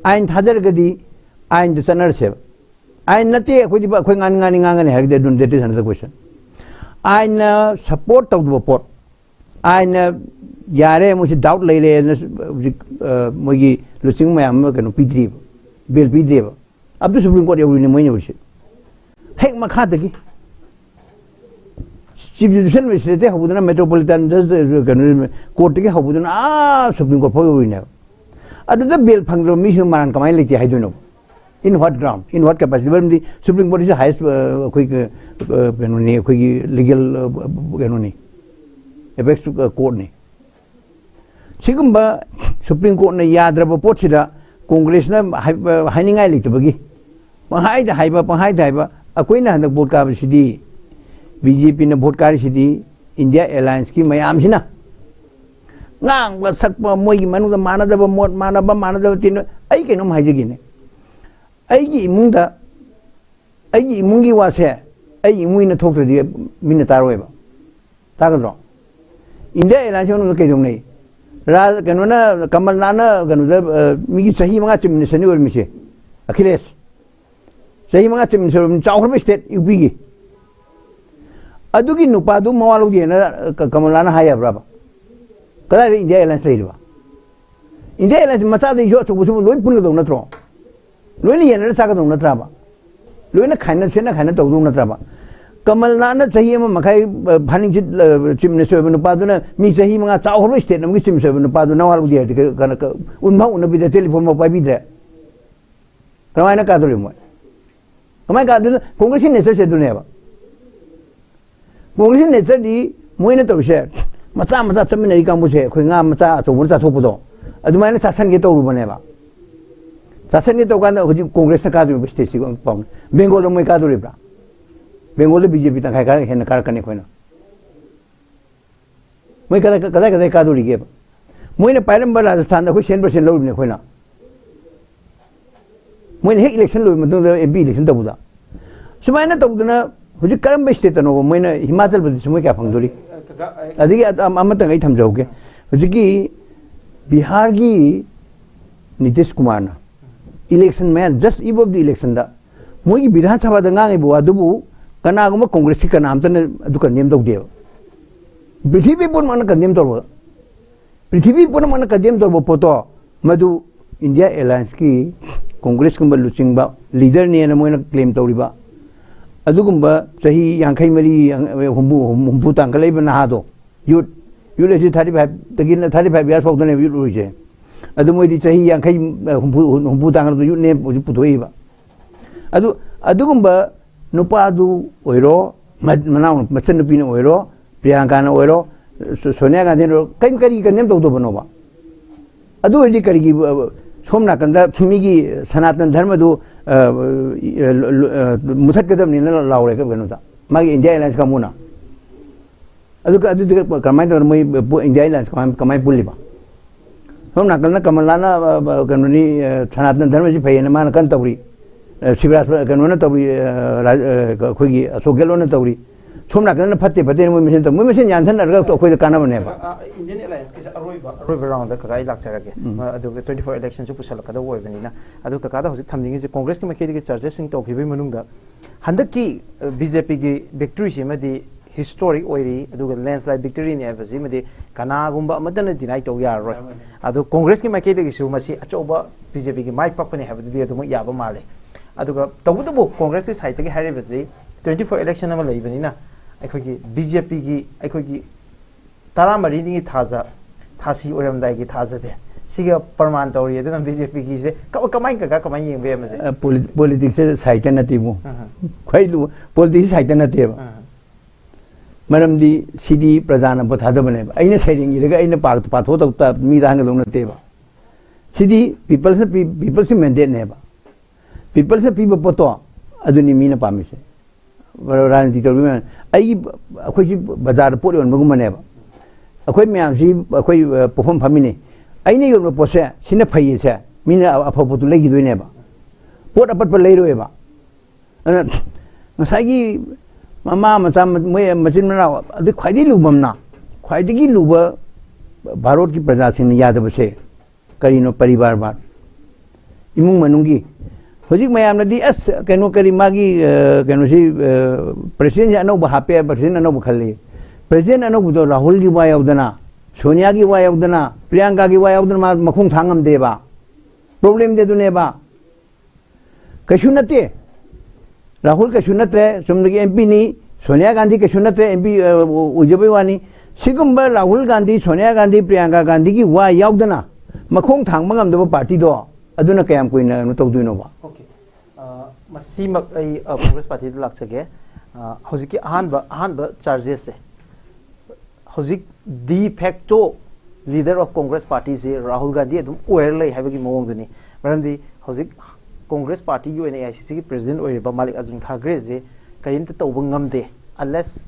ain thajaragadi ain the sanar se ain nate khoi ba khoi ngani hagde dun that is another question ain support to the pot ain yare mo doubt lai le mo gi luching mayam kanu pidri bel pidri ab to Supreme Court yawri ne mo ne wisi hek makha dagi Chief Judicial Magistrate habudana Metropolitan Court ke habudana Supreme Court phoyo ina adu the bail phangro mi hu maran kamai lekti haiduno in what ground in what capacity but the Supreme Court is the highest quick legal apex court ni sigumba Supreme Court na yadraba pochida Congress na hainingai lektibagi panghai da haiba akoina handak vote ka sidi BJP na vote kari sidi India alliance ki mayam sina ngang la sakpa moi gi manu da manadaba mot manadaba tin ai ke no mai jigi ne ai gi imungi wa se ai imuina thoktradi mina taroeba tagadro India election ke dumnei ra kanona kamalnana kanuda mi sahi manga chim sani or mi se akhilesh sahi manga chim so chawhar state UP gi adugi nupa du mawalu di na kamalnana haya braba kada India election lewa India election macha de yo chubu loi pun do na tro loi ni yen sa ka do na tra ba loi na khaina se na khaina do do na tra ba Kamalnana sahi ma makai bhaning chim ne so nu pa du na mi sahi manga chawhar state nam gi chim so nu pa du na walu di kana unma un bi de telephone ma pa bi de kamai na ka do mo kamai ka do congress ne se du ne ba congress ne se di moi na to se macha macha cham ne ka mu se khoi nga macha so bu cha thok bu do adu mai na sa san ge to ru ba ne ba sa san ge to ka na hoji congress ka do state si pa bengal mo ka do ri bra Bengal BJP tang khai kar hen kar kane khoina moi kada ka do ri ge moi ne pairam ba Rajasthan da khoi 100% lo ne khoina moi ne election lo ma do MP election da bu da sumai na to na hoji karam be state no moi na Himachal Pradesh moi ka phang do ri adigi amata ngai tham jau ge hoji ki Bihar gi Nitish Kumar na election man just eve of the election da moi gi Vidhan Sabha da ngai bu adubu kana guma congress ka naam tan adu kan nem dog deo prithvi pun man ka nem dog prithvi pun man ka nem dog poto madu India Alliance ki congress kumba luching ba leader ne na moina claim toriba adu gumba sahi yankhai mari humbu tang kalai ba na ha do yut yulesi 35 tagin 35 years fok ne yut ruise adu moi di sahi yankhai humbu tang do yut ne putoi ba adu gumba nupa du oiro manau machan nupi no oiro Priyanka na oiro Sonia Gandhi no kai kari ka nem do bano ba adu edi kari gi somna kanda thimi gi sanatan dharma du muthat kadam ni na laure ka bano ta magi India Alliance ka muna adu kamai do moi India Alliance kamai pulli ba somna kanda kamalana kanuni sanatan dharma ji phayena man kan tawri Shivraj kanona tawri khoigi Ashok na tawri somna kana phatte mo mission yan than ra to khoi kana bane ba Indian Alliance ke aroi round da kai lak chaga ke adu 24 election chu pusal kada woi bani na adu ka da hosik thamdingi je congress ki ma ke charges sing to phibai manung da handak ki BJP gi victory se ma di historic oiri adu landslide victory ne avasi ma di kana gumba amadana deny to ya roi adu congress ki ma ke gi su ma si achoba BJP gi mai pakpane ha di adu ma ya ba male aduga tabudu congress ki side ki hari basi 24 election ama lai bani na akhoi BJP gi akhoi gi tara mari ni thaja thasi oram dai gi thaja de siga parman tori ede na BJP gi se kamai yeng be ma se politics se side na ti mu khoi lu politics side na te ba maram di CD prajana bo thada bane ba aina siding gi ga aina pa tho ta mi da hang lo na te ba CD people se mandate ne ba people se people poto aduni mina pamise ran di to men ai akhoi ji bazar pot yon magum ne ba akhoi myam ji akhoi perform famine ai ne yon po se sine phai se mina apho potu lei gi ne ba pot apat pa lei ro ba ana ngasai gi mama macha moi machin na adu khwai di lubam na khwai di gi luba bharot ki praja sin yad ba se karino paribar ba imung manungi Hojik mayam na di as keno kari magi keno si presiden ya no bahape presiden no bukhali presiden no budo Rahul gi waya udana Sonia gi waya udana Priyanka gi waya udana makhung thangam deba problem de dune ba kashunate Rahul kashunate somnagi MP ni Sonia Gandhi kashunate MP ujabewani sigumba Rahul Gandhi Sonia Gandhi Priyanka Gandhi gi waya udana makhung thangmangam deba party do aduna kayam koina no tawduino ba Masimak ay Congress Party lak sage hojiki ahanba charges se hojik de facto leader of Congress Party se Rahul Gandhi adum oer lei habagi mawong duni marandi hojik Congress Party UNAICC ki president oiriba Malik Arjun Khagre je karimta tawba ngamde unless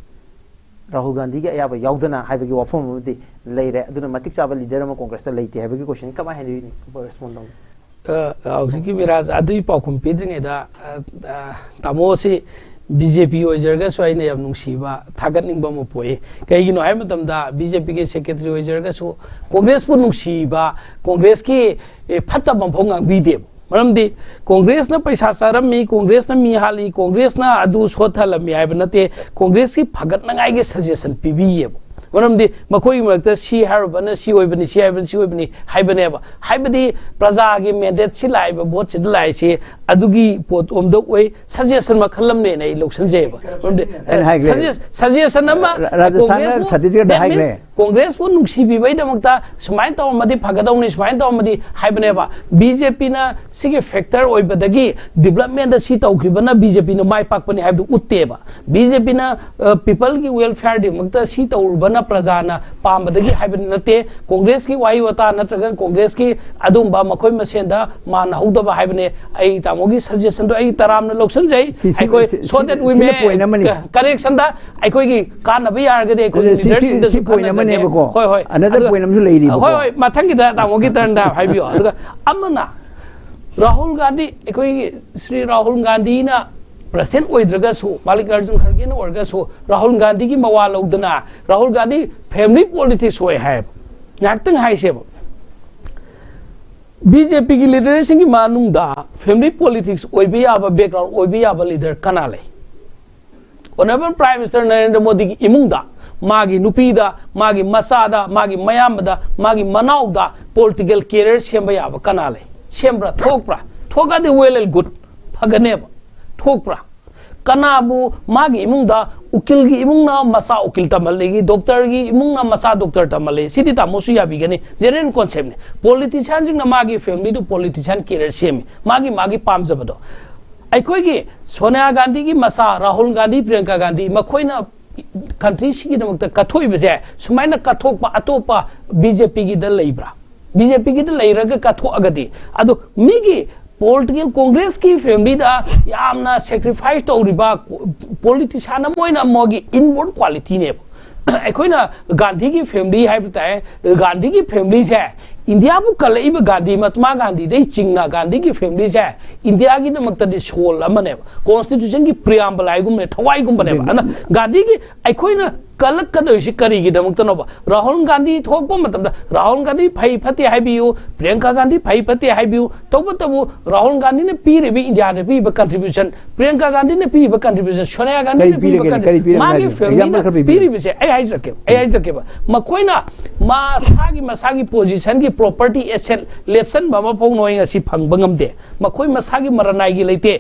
Rahul Gandhi ga ayaba yaudana habagi wafam di leire aduna matik chaba leader ma Congress ta leite habagi question kama handi respond dong Hauki Miraj adui paukum pedring eda tamo si BJP ओइजरगसु आइने याम नुंसीबा थागतनिंगबा मो पोए कईगिनो हाय मतमदा BJP के secretary ओइजरगसु Congress पु नुंसीबा कांग्रेस की फत्ता बंफों गांगबीदे मरमदी कांग्रेस ना पैसा सारमी कांग्रेस ना मी हाली कांग्रेस ना अदु सोथलमी हायब नते कांग्रेस की फगतनंगाई के सजेशन पीबीए मरमदी मखोई मरक्ता सी हारबना सी ओइबनी सी हायबनी सी ओइबनी हायबनेबा हायबदी प्रजा के मैंडेट सि लाइबा वोट सि लाइसे अदुगी पोट ओमदो ओइ सजेशन मखलमने नै लोक्सन जेबा सजेशन अमा राजस्थान छत्तीसगढ़ हाइग्रे कांग्रेस पु नुंसीबिबै दमक्ता सुमाइन तौमदि फगदौनि सुमाइन तौमदि हायबनेबा बीजेपी ना सिगे फैक्टर ओइबदगी डेवलपमेंट सि तौखिबना बीजेपी ना माय पाकपनि हायबदु उत्तेबा बीजेपी ना पीपल की वेलफेयर दमक्ता सि तौरबना प्रजाना पामबदगी हायबनि नते कांग्रेस की वाई वता नत्रगन कांग्रेस की अदुंबा मखोय मसेंदा मान हौदबा हायबने आई तामोगी सजेशन दो आई तरामना लोक्सन जै आइकोय so that we may correction दा आइकोय की कानबा यारगदे आइकोय लीडरशिप दसु होय होय अनदर पॉइंट अमसु लेइरि होय होय माथंगी दा तामोगी तरंदा हायबियो अदुगा अमना राहुल गांधी आइकोय श्री राहुल गांधी ना प्रेसिडेंट ओइद्रगसु मल्लिकार्जुन खड़गे न ओरगसु राहुल गांधी की मवा लौदना राहुल गांधी फैमिली पॉलिटिक्स ओइ है नाक्तंग हाइसे बीजेपी की लीडरशिप की मानुंगदा फैमिली पॉलिटिक्स ओइबे याबा बैकग्राउंड ओइबे याबा लीडर कनाले honourable prime minister Narendra Modi की इमुंगदा मागी नुपीदा मागी मसादा मागी मयामदा मागी मनाउदा पॉलिटिकल कैरियर सेंबा याबा कनाले सेंब्रा थोकप्रा थोकादे वेल एंड गुड फगनेबा थोकप्रा कनाबु मागी इमुंगदा उकिल की इमुंगना मसा उकिल तमलेगी डॉक्टर की इमुंगना मसा डॉक्टर तमले सिटी तामोसु याबिगने जनरल कॉन्सेप्ट ने पॉलिटिशियन जिंगना मागी फैमिली टू पॉलिटिशियन कैरियर सेम मागी पामजबदो अखोई की सोनिया गांधी की मसा राहुल गांधी प्रियंका गांधी मखोइना कंट्री की दमकता कथोइबसे सुमाइना कथोकपा अतोपा बीजेपी की दल लेब्रा बीजेपी की दल लेरगा कथोअगदि अदो मिगी पॉलिटिकल कांग्रेस की फैमिली दा यामना सैक्रिफाइस तौरिबा पॉलिटिशियन मोइना मोगी इनवर्ड क्वालिटी ने अखोइना गांधी की फैमिली है बताए गांधी की फैमिली से इंडिया बु कलइब गांधी महात्मा गांधी दे चिंगना गांधी की फैमिली से इंडिया की दमकतदि सोल अमने कॉन्स्टिट्यूशन की प्रियम्बल आइगुमने थवाइगुमने अना गांधी की अखोइना कलक कदोइसि करिगी दमकतनोबा राहुल गांधी थोकपा मतमदा राहुल गांधी फै फते हाइबियु प्रियंका गांधी फै फते हाइबियु तबु राहुल गांधी ने पीरिबि इंडिया ने पीबा कंट्रीब्यूशन प्रियंका गांधी ने पीबा कंट्रीब्यूशन सोनिया गांधी ने पीबा कंट्रीब्यूशन मागी फैमिली पीरिबिसे आई जके मखोइना मसागी पोजीशन की प्रॉपर्टी एसेट लेप्सन बमा फों नोइंग असि फंगबा ngamde मखोइ मसागी मरनाई गी लेते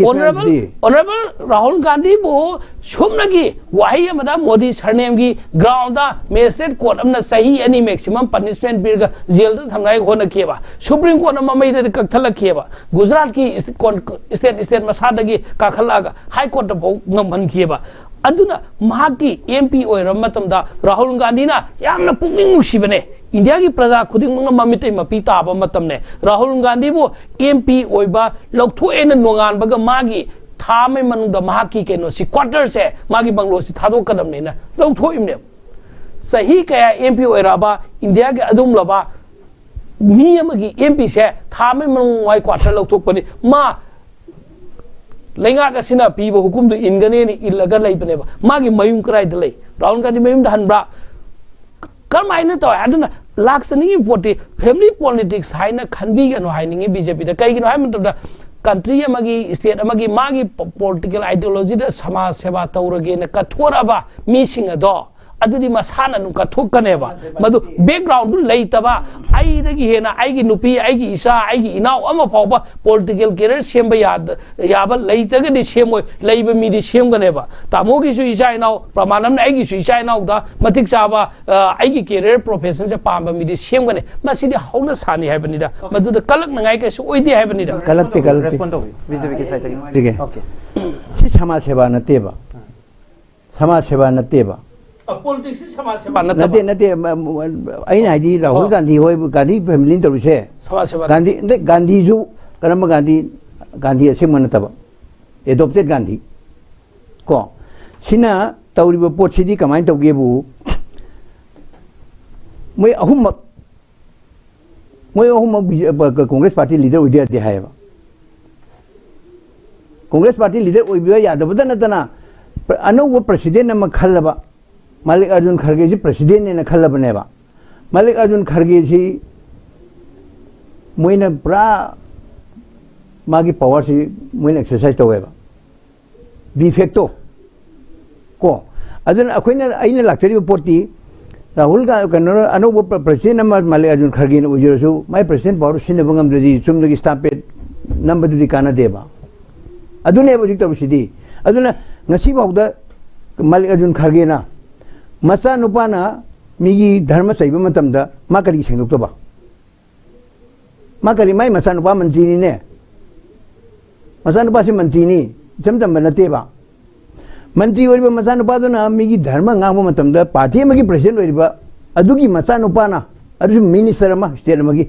ऑनरेबल राहुल गांधी बो सुमनगी वाही मदा मोदी सरनेम की ग्राउंड मैजिस्ट्रेट कोर्ट अमना सही अनि मैक्सिमम पनिशमेंट पीरगा जेल दा थमनाय होना केबा सुप्रीम कोर्ट ममई दा कथल केबा गुजरात की स्टेट मसादगी काखलागा हाई कोर्ट बो ngam केबा अदुना महाकी एमपी ओइरमतमदा राहुल गांधी ना यामना पुकनिंग नुसिबने इंडिया की प्रजा खुदिंग ममितै मपी ताबा मतमने राहुल गांधी बो एमपी ओइबा लौथोएन नोंगान बगा मागी थामे मनुदा महाकी केनो सि क्वार्टर से मागी बंगलो सि थादो कदमने ना लौथोइमने सही कया एमपी ओइराबा इंडिया के अदुम लबा मी अमगी एमपी से थामे मनु वाई क्वार्टर लौथोकपनि मा लेंगा का पीब हुकुम इनगने इलगा लेबनेबा मागी मयुम कराइद ले राहुल गांधी मयुम हनब्रा करमाइना तो अदना लाक्सनिंग पोटी फैमिली पॉलिटिक्स हाइना खनबीगनो हाइनिंग बीजेपी दा कईगिनो हाइ मतलब कंट्री अमगी स्टेट अमगी मागी पॉलिटिकल आइडियोलॉजी दा समाज सेवा तौरगे न कथोरबा मीसिंग अदो अदुदी मसाना नु कथोकनेबा मदु बैकग्राउंड लेतबा आइदगी हेना आइगी नुपी आइगी इसा आइगी इनाव अमा फावबा पॉलिटिकल कैरियर सेम याबा लेतगदि सेमोय लेब मिदि सेमगनेबा तामोगी सु इसा इनाव प्रमाणम आइगी सु इसा इनाव दा मतिक चाबा आइगी कैरियर प्रोफेशन से पाम मिदि सेमगने मसिदि हौना सानि हाइबनिदा मदु द कलक नंगाइ कैसु ओइदि हाइबनिदा कलक रेस्पोंड हो बीजेपी के साइड ठीक है ओके सि समाज सेवा नतेबा समाज सेवा नतेबा पॉलिटिक्स समाज सेवा नते नते अइना हाइदि राहुल गांधी होय गांधी फैमिली तरुसे समाज सेवा गांधी जु करम गांधी असे मनतबा एडॉप्टेड गांधी को सिना तौरिबो पोटसिदि कमाइन तौगेबु मोय अहुम कांग्रेस पार्टी लीडर उदिया दे हायबा कांग्रेस पार्टी लीडर ओइबिया यादबदा नतना अनौब प्रेसिडेंट नम खल्लबा मल्लिकार्जुन खड़गे जी प्रेसिडेंट ने खल्लबनेबा मल्लिकार्जुन खड़गे जी मोइना पूरा मागी पावर से मोइना एक्सरसाइज तौवेबा डिफेक्टो को अदन अखोइना आइना लाक्चरी पोर्टी राहुल का कनो अनौब प्रेसिडेंट नम मल्लिकार्जुन खड़गे ने उजरसु माय प्रेसिडेंट पावर सिनबा ngam चुमदगी स्टाम्पेड नंबदुदी काना देबा अदुने बजिक तबसिदी अदुना ngasi बाउदा मल्लिकार्जुन खड़गे ना मचा नुपाना मिगी धर्म सैबा मतमदा मा करी सेंगदोक्तबा मा करी माय मचा नुपा मंत्री ने मचा नुपा से मंत्री नि जमजम नतेबा मंत्री ओरिबा मचा नुपा दोना मिगी धर्म ngang मतमदा पार्टी मगी प्रेसिडेंट ओरिबा अदुगी मचा नुपाना अदु मिनिस्टर मा स्टेट मगी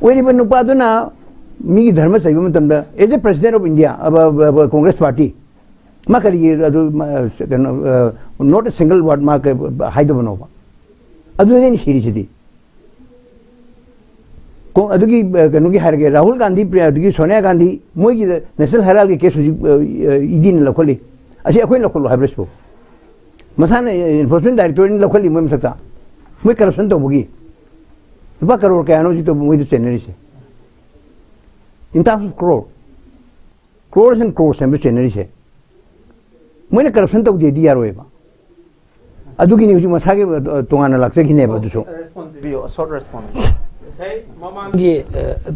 ओरिबा नुपा दोना मिगी धर्म सैबा मतमदा as a president of India अब कांग्रेस पार्टी मा करी नॉट ए सिंगल वर्ड मा हाइद बनोबा अदुने सीरीसिदी को अदुगी कनुगी हारगे राहुल गांधी अदुगी सोनिया गांधी मोगी नेशनल हेराल्ड के केस इदीन लखोली असी अखोइ लखोलो हाइब्रेसबो मसाने इन्फोर्समेंट डायरेक्टोरेट लखोली मोम सकता मोय करप्शन तो बुगी रुपा करोड़ का नो जी तो मोय चेनरी से in terms of crores and crores एम चेनरी से मोइना करप्शन तौदे दी यारोयबा अदुगी नि हुजि मसागे तोंगाना लाक्सगिनेबा दुसो शॉर्ट रेस्पॉन्स ये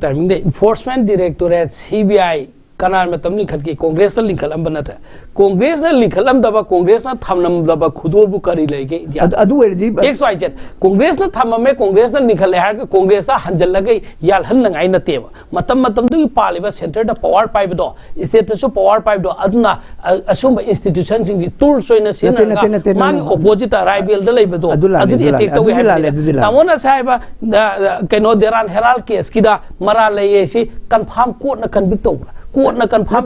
टाइमिंग इन्फोर्समेंट डायरेक्टोरेट सीबीआई कनार में तमली खत की कांग्रेस ने लिखलम नत कांग्रेस ने लिखलम दबा कांग्रेस ने थमनम दबा खुदोबु करी लेगे अदु वेरजी XYZ कांग्रेस ने थममे कांग्रेस ने लिखले हार कांग्रेस हंजल लगे यालहन नंगाई नतेबा मतम मतम दु पालिबा सेंटर द पावर पाइब दो स्टेट सु पावर पाइब दो अदना असुम इंस्टीट्यूशन सिंग दी टूल सोइना सिना मांग ऑपोजिट राइवल द लेबे दो अदु अटैक तो है तामोना साहिबा कनो देरान हेराल केस किदा मरा लेये सी कंफर्म कोर्ट न कन्विक्ट तो कोर्ट न कंफर्म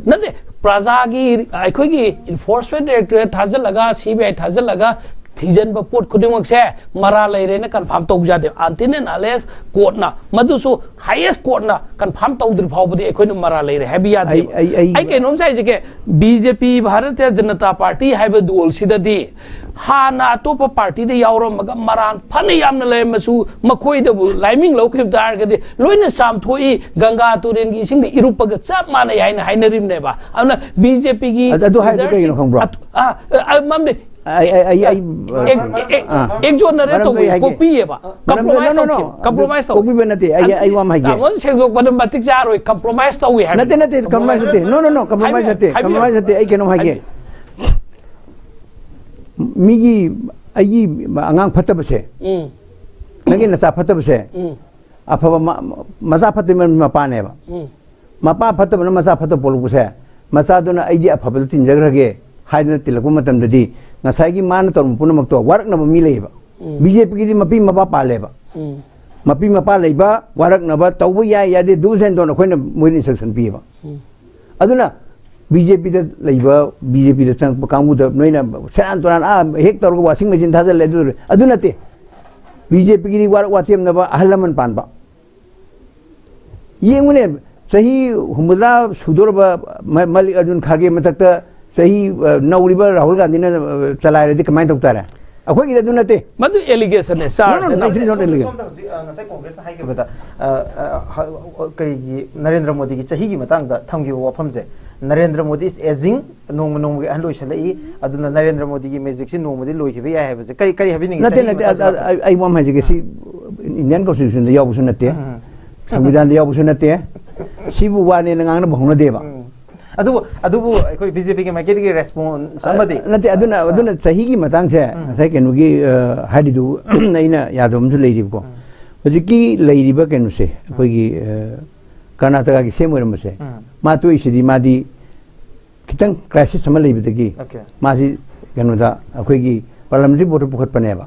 नते प्रजा की अखोगी इन्फोर्समेंट डायरेक्टोरेट थाजल लगा सीबीआई थाजल लगा थीजन ब पोट खुदिमक से मरा लेरे ने कंफर्म तो जादे अंतिने नालेस कोर्ट ना मधुसु हाईएस्ट कोर्ट ना कंफर्म तो द्रि फावबदि अखोइन मरा लेरे हैबि यादे आई केनोम साइज के BJP Bharatiya Janata party HYBE दुल सिददी हाना अतोप पार्टी दे यावरमगा मरान फन यामन लेमसु मखोइदबु लाइमिंग लौखिब दारगदि लोइना सामथोई गंगा तुरेन की सिंग इरुपग चप माने हाइना हाइनरिमनेबा अना बीजेपी की अदु हाइदो केनो खंब्रा ममदे एक जो नरे तो कॉपी है बा कंप्रोमाइज तो कॉपी बनते आई वाम है हमन सेगो बदम मतिक जारो कंप्रोमाइज तो है नते कंप्रोमाइज होते नो कंप्रोमाइज होते आई केनो हागे मिगी आई अंगांग फतबसे नगे नसा फतबसे अफबा मजा फतब मपानेबा मपा फतब मजा फतब पोलुसे मसा दोना आइदी अफबल तिनजग्रगे हाइदना तिलकु मतमददी ngasai मान तो पुनमक तो वारक नब मी लेबा बीजेपी की मपी मपा पालेबा मपी मपा लेबा वारक नब तौब याय यादे दुसेन दोन खोइन मोइन इंस्ट्रक्शन पीबा अदुना बीजेपी द लेबा बीजेपी द चंग कांगु द नोइना सेरान तोरान आ हेक तौर वाशिंग मशीन थाजल ले अदुनते बीजेपी की वारक वातेम नब अहलमन पानबा येंगुने सही हुमदा सुदोरबा मल्लिकार्जुन खड़गे मथक्ता सही नौरीबा राहुल गांधी ने चलाए रही कमाई तौता रहा अखोई इधर दुनते मधु एलिगेशन है सार ngasai कांग्रेस ना हाइके बता कई नरेंद्र मोदी की चाही की मतंग दा थमगी वफम से नरेंद्र मोदी इज एजिंग नोंग नोंग के अनलोइ छलई अदुना नरेंद्र मोदी की मैजिक से नोंग मोदी लोइखिबे याय हैबसे कई कई हैबि निंग नते आई वाम है सी इंडियन कॉन्स्टिट्यूशन दा यावबुस नते संविधान दा यावबुस नते सिबु वाने नंगांग न भौना देबा अदुबु अखोई बीजेपी के मार्केट की रेस्पॉन्स समदि नते अदुना सही की मतंग से सही केनुगी हादिदु नैना यादोमजु लेरिबको हजिकी लेरिबा केनु से अखोई कर्नाटका की सेम ओरम से मातु इसिदी मादी खितंग क्राइसिस सम लेबिदगी मासी केनुदा अखोई की पार्लियामेंट्री बोर्ड पुखत पनेबा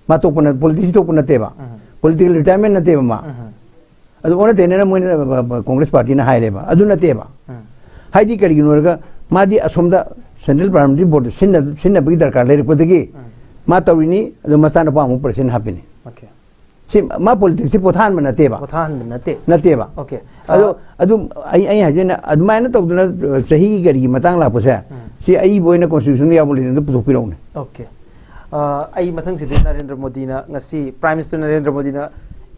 मातो पन पॉलिटिक्स तो पनतेबा पॉलिटिकल रिटायरमेंट नतेबा मा अदु ओना तेनेना मोइन कांग्रेस पार्टी ना हाइलेबा अदु नतेबा हाइदी करिगिनोरगा मादी असोमदा सेंट्रल पार्लियामेंट्री बोर्ड सिन्ना बगी दरकार लेरपदगी मा तौरिनी अदु मचाना पामु पर्सन हापिनी ꯁꯤ ꯃꯥ ꯄꯣꯂꯤꯇꯤꯛꯁꯁꯤ ꯄꯣꯊꯥꯍꯟꯕ ꯅꯠꯇꯦꯕ ꯅꯠꯇꯦꯕ ꯑꯣꯀꯦ ꯑꯗꯨ ꯑꯩ ꯍꯥꯏꯖꯅ ꯑꯗꯨꯃꯥꯏꯅ ꯇꯧꯗꯅ ꯆꯍꯤꯒꯤ ꯀꯔꯤꯒꯤ ꯃꯇꯥꯡ ꯂꯥꯛꯄꯁꯦ ꯁꯤ ꯑꯏꯕ ꯑꯣꯏꯅ ꯀꯣꯟꯁꯇꯤꯇ꯭ꯌꯨꯁꯟꯗ ꯌꯥꯎꯕ ꯂꯩꯅ ꯄꯨꯊꯣꯛꯄꯤꯔꯛꯎꯅꯦ ꯑꯣꯀꯦ ꯑꯩ ꯃꯊꯪꯁꯤꯗꯤ ꯅꯔꯦꯟꯗ꯭ꯔ ꯃꯣꯗꯤꯅ ꯉꯁꯤ ꯄ꯭ꯔꯥꯏꯝ ꯃꯤꯅꯤꯁꯇꯔ ꯅꯔꯦꯟꯗ꯭ꯔ ꯃꯣꯗꯤꯅ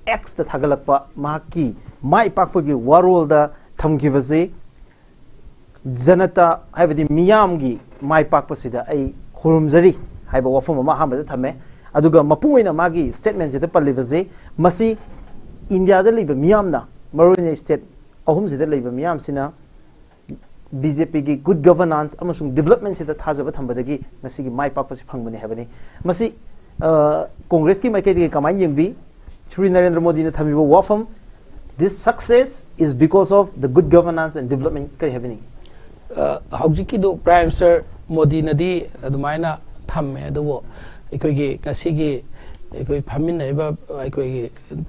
ꯑꯦꯛꯁꯇ ꯊꯥꯒꯠꯂꯛꯄ ꯃꯍꯥꯛꯀꯤ ꯃꯥꯏ ꯄꯥꯛꯄꯒꯤ ꯋꯥꯔꯣꯜꯗ ꯊꯝꯈꯤꯕꯁꯤ ꯖꯅता हाइबदी मियाम की माई पाकपसिदा आई खुरुमजरी हाइबा वफम अमा अहमद थमे अदुगा मपुंगोइना मागी स्टेटमेंट से पल्लिबजे मसी इंडिया दा लेबा मियामना मरोने स्टेट अहुम से लेबा मियाम सिना बीजेपी की गुड गवर्नेंस अमसुंग डेवलपमेंट से थाजब थंबदगी मसी की माई पाकपसि फंगबने हेबनी मसी कांग्रेस की माइकेदी कमाई यंगबी श्री नरेंद्र मोदी ने थमिबा वफम this success is because of the good governance and development kari habini hauji do prime minister modi nadi adumaina thamme adu ekoi kasi gi ekoi phamin naiba ekoi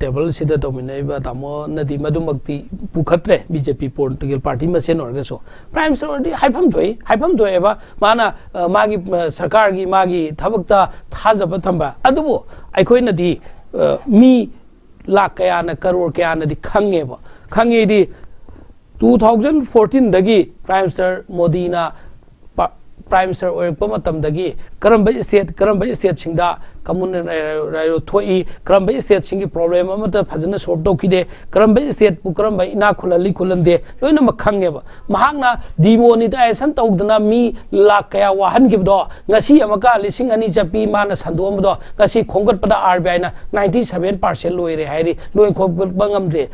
table sida dominaiba tamo nadi madumakti pukhatre bjp political party ma sen orga so prime minister di haifam thoi eba mana magi sarkar gi magi thabakta thajaba thamba adu ekoi nadi mi lakh क्या न करोड़ क्या नदी खंगे दी 2014 दगी prime minister Modi ना prime minister ओरपम मतम दगी करम state सिंदा कमुन रायो थोई करम स्टेट सिंगी प्रॉब्लम अमत फजन सॉल्व तौखिदे करम स्टेट पु करम इना खुलली खुलंदे लोइना मखंगे बा महागना डिमोनिटाइजेशन तौदना मी लाख क्या वाहन गिबदो ngasi amaka lising ani chapi mana sandomdo ngasi khonggat pada RBI na 97% loire hairi loi khobgat bangamre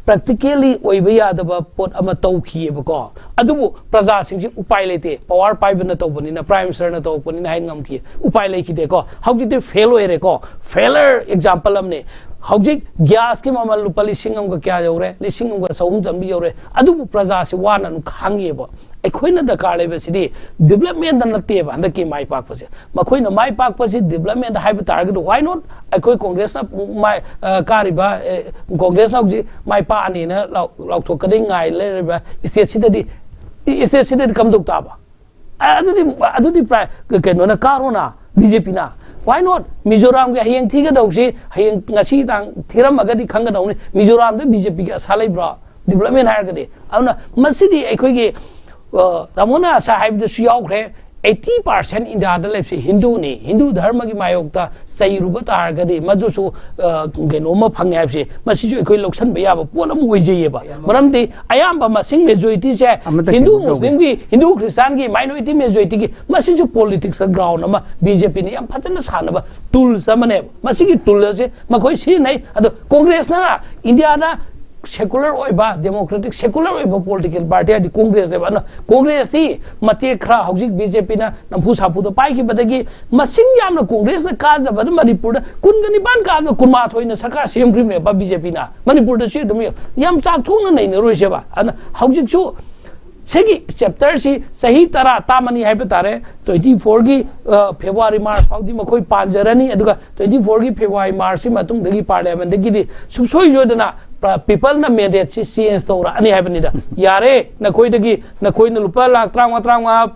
practically oiba yadaba pot ama taukhiyebako adubu praja singsi upai lete power paibna tawbani na prime minister na tawbani na hain ngamki upai lekide ko hawjite fail oire ko failure example amne hawjik gas ki mamal lupa lising am ka kya jawre lising am ka sahum jambi jawre adubu praja si wana nu khangeba अखोइना दरकार लेबसिदी development नते हंदकी माई पाकपसे मखोइना माई पाकपसे डेवलपमेंट हाइब टारगेट व्हाई नॉट अखोइ कांग्रेस माई कारिबा कांग्रेस हौजी माई पानी न लाउथोकदि ngai लेबा स्टेट सिदि कमदुक ताबा अदुदि केनो न कारोना बीजेपी ना व्हाई नॉट मिजोराम के हयेंग थीगदौसी हयेंग ngasi tang thiram agadi khanggadौनि मिजोराम दे बीजेपी के असा लेब्रा डेवलपमेंट हायरगदि अना मसिदि अखोइगे Ramona sahib the Shiokre 80% India the lives Hindu Dharma ki mayokta Sayruba Targadi, Madusu Genoma Pangapsi, Masiju Loksan Bayaba, Ponam Wijayaba. Maramdi, Ayamba Masing majority, Hindu Muslim, Hindu Christian, minority majority, Masiju politics and ground, BJP, and Patanas Hanaba, Tul Samane, Masiki Tulase, Makoi Sinai, and Congress na India. Secular oiba democratic secular oiba political party adi congress eba na congress ti mate khra hojik bjp na nampu sapu to pai ki badagi masing yam na congress na ka jaba manipur da kungani ban ka na kurma thoina sarkar sem grim ne ba bjp na manipur da chi dum yam chak thong na nei ne roi se ba ana hojik chu segi chapter si sahi tara tamani hai betare 24 gi February March faudi makoi panjarani aduga 24 gi February March si matung dagi parliament dagi di subsoi jodana people na mandate si change tora ani habenida yare na koi na lupa lak trang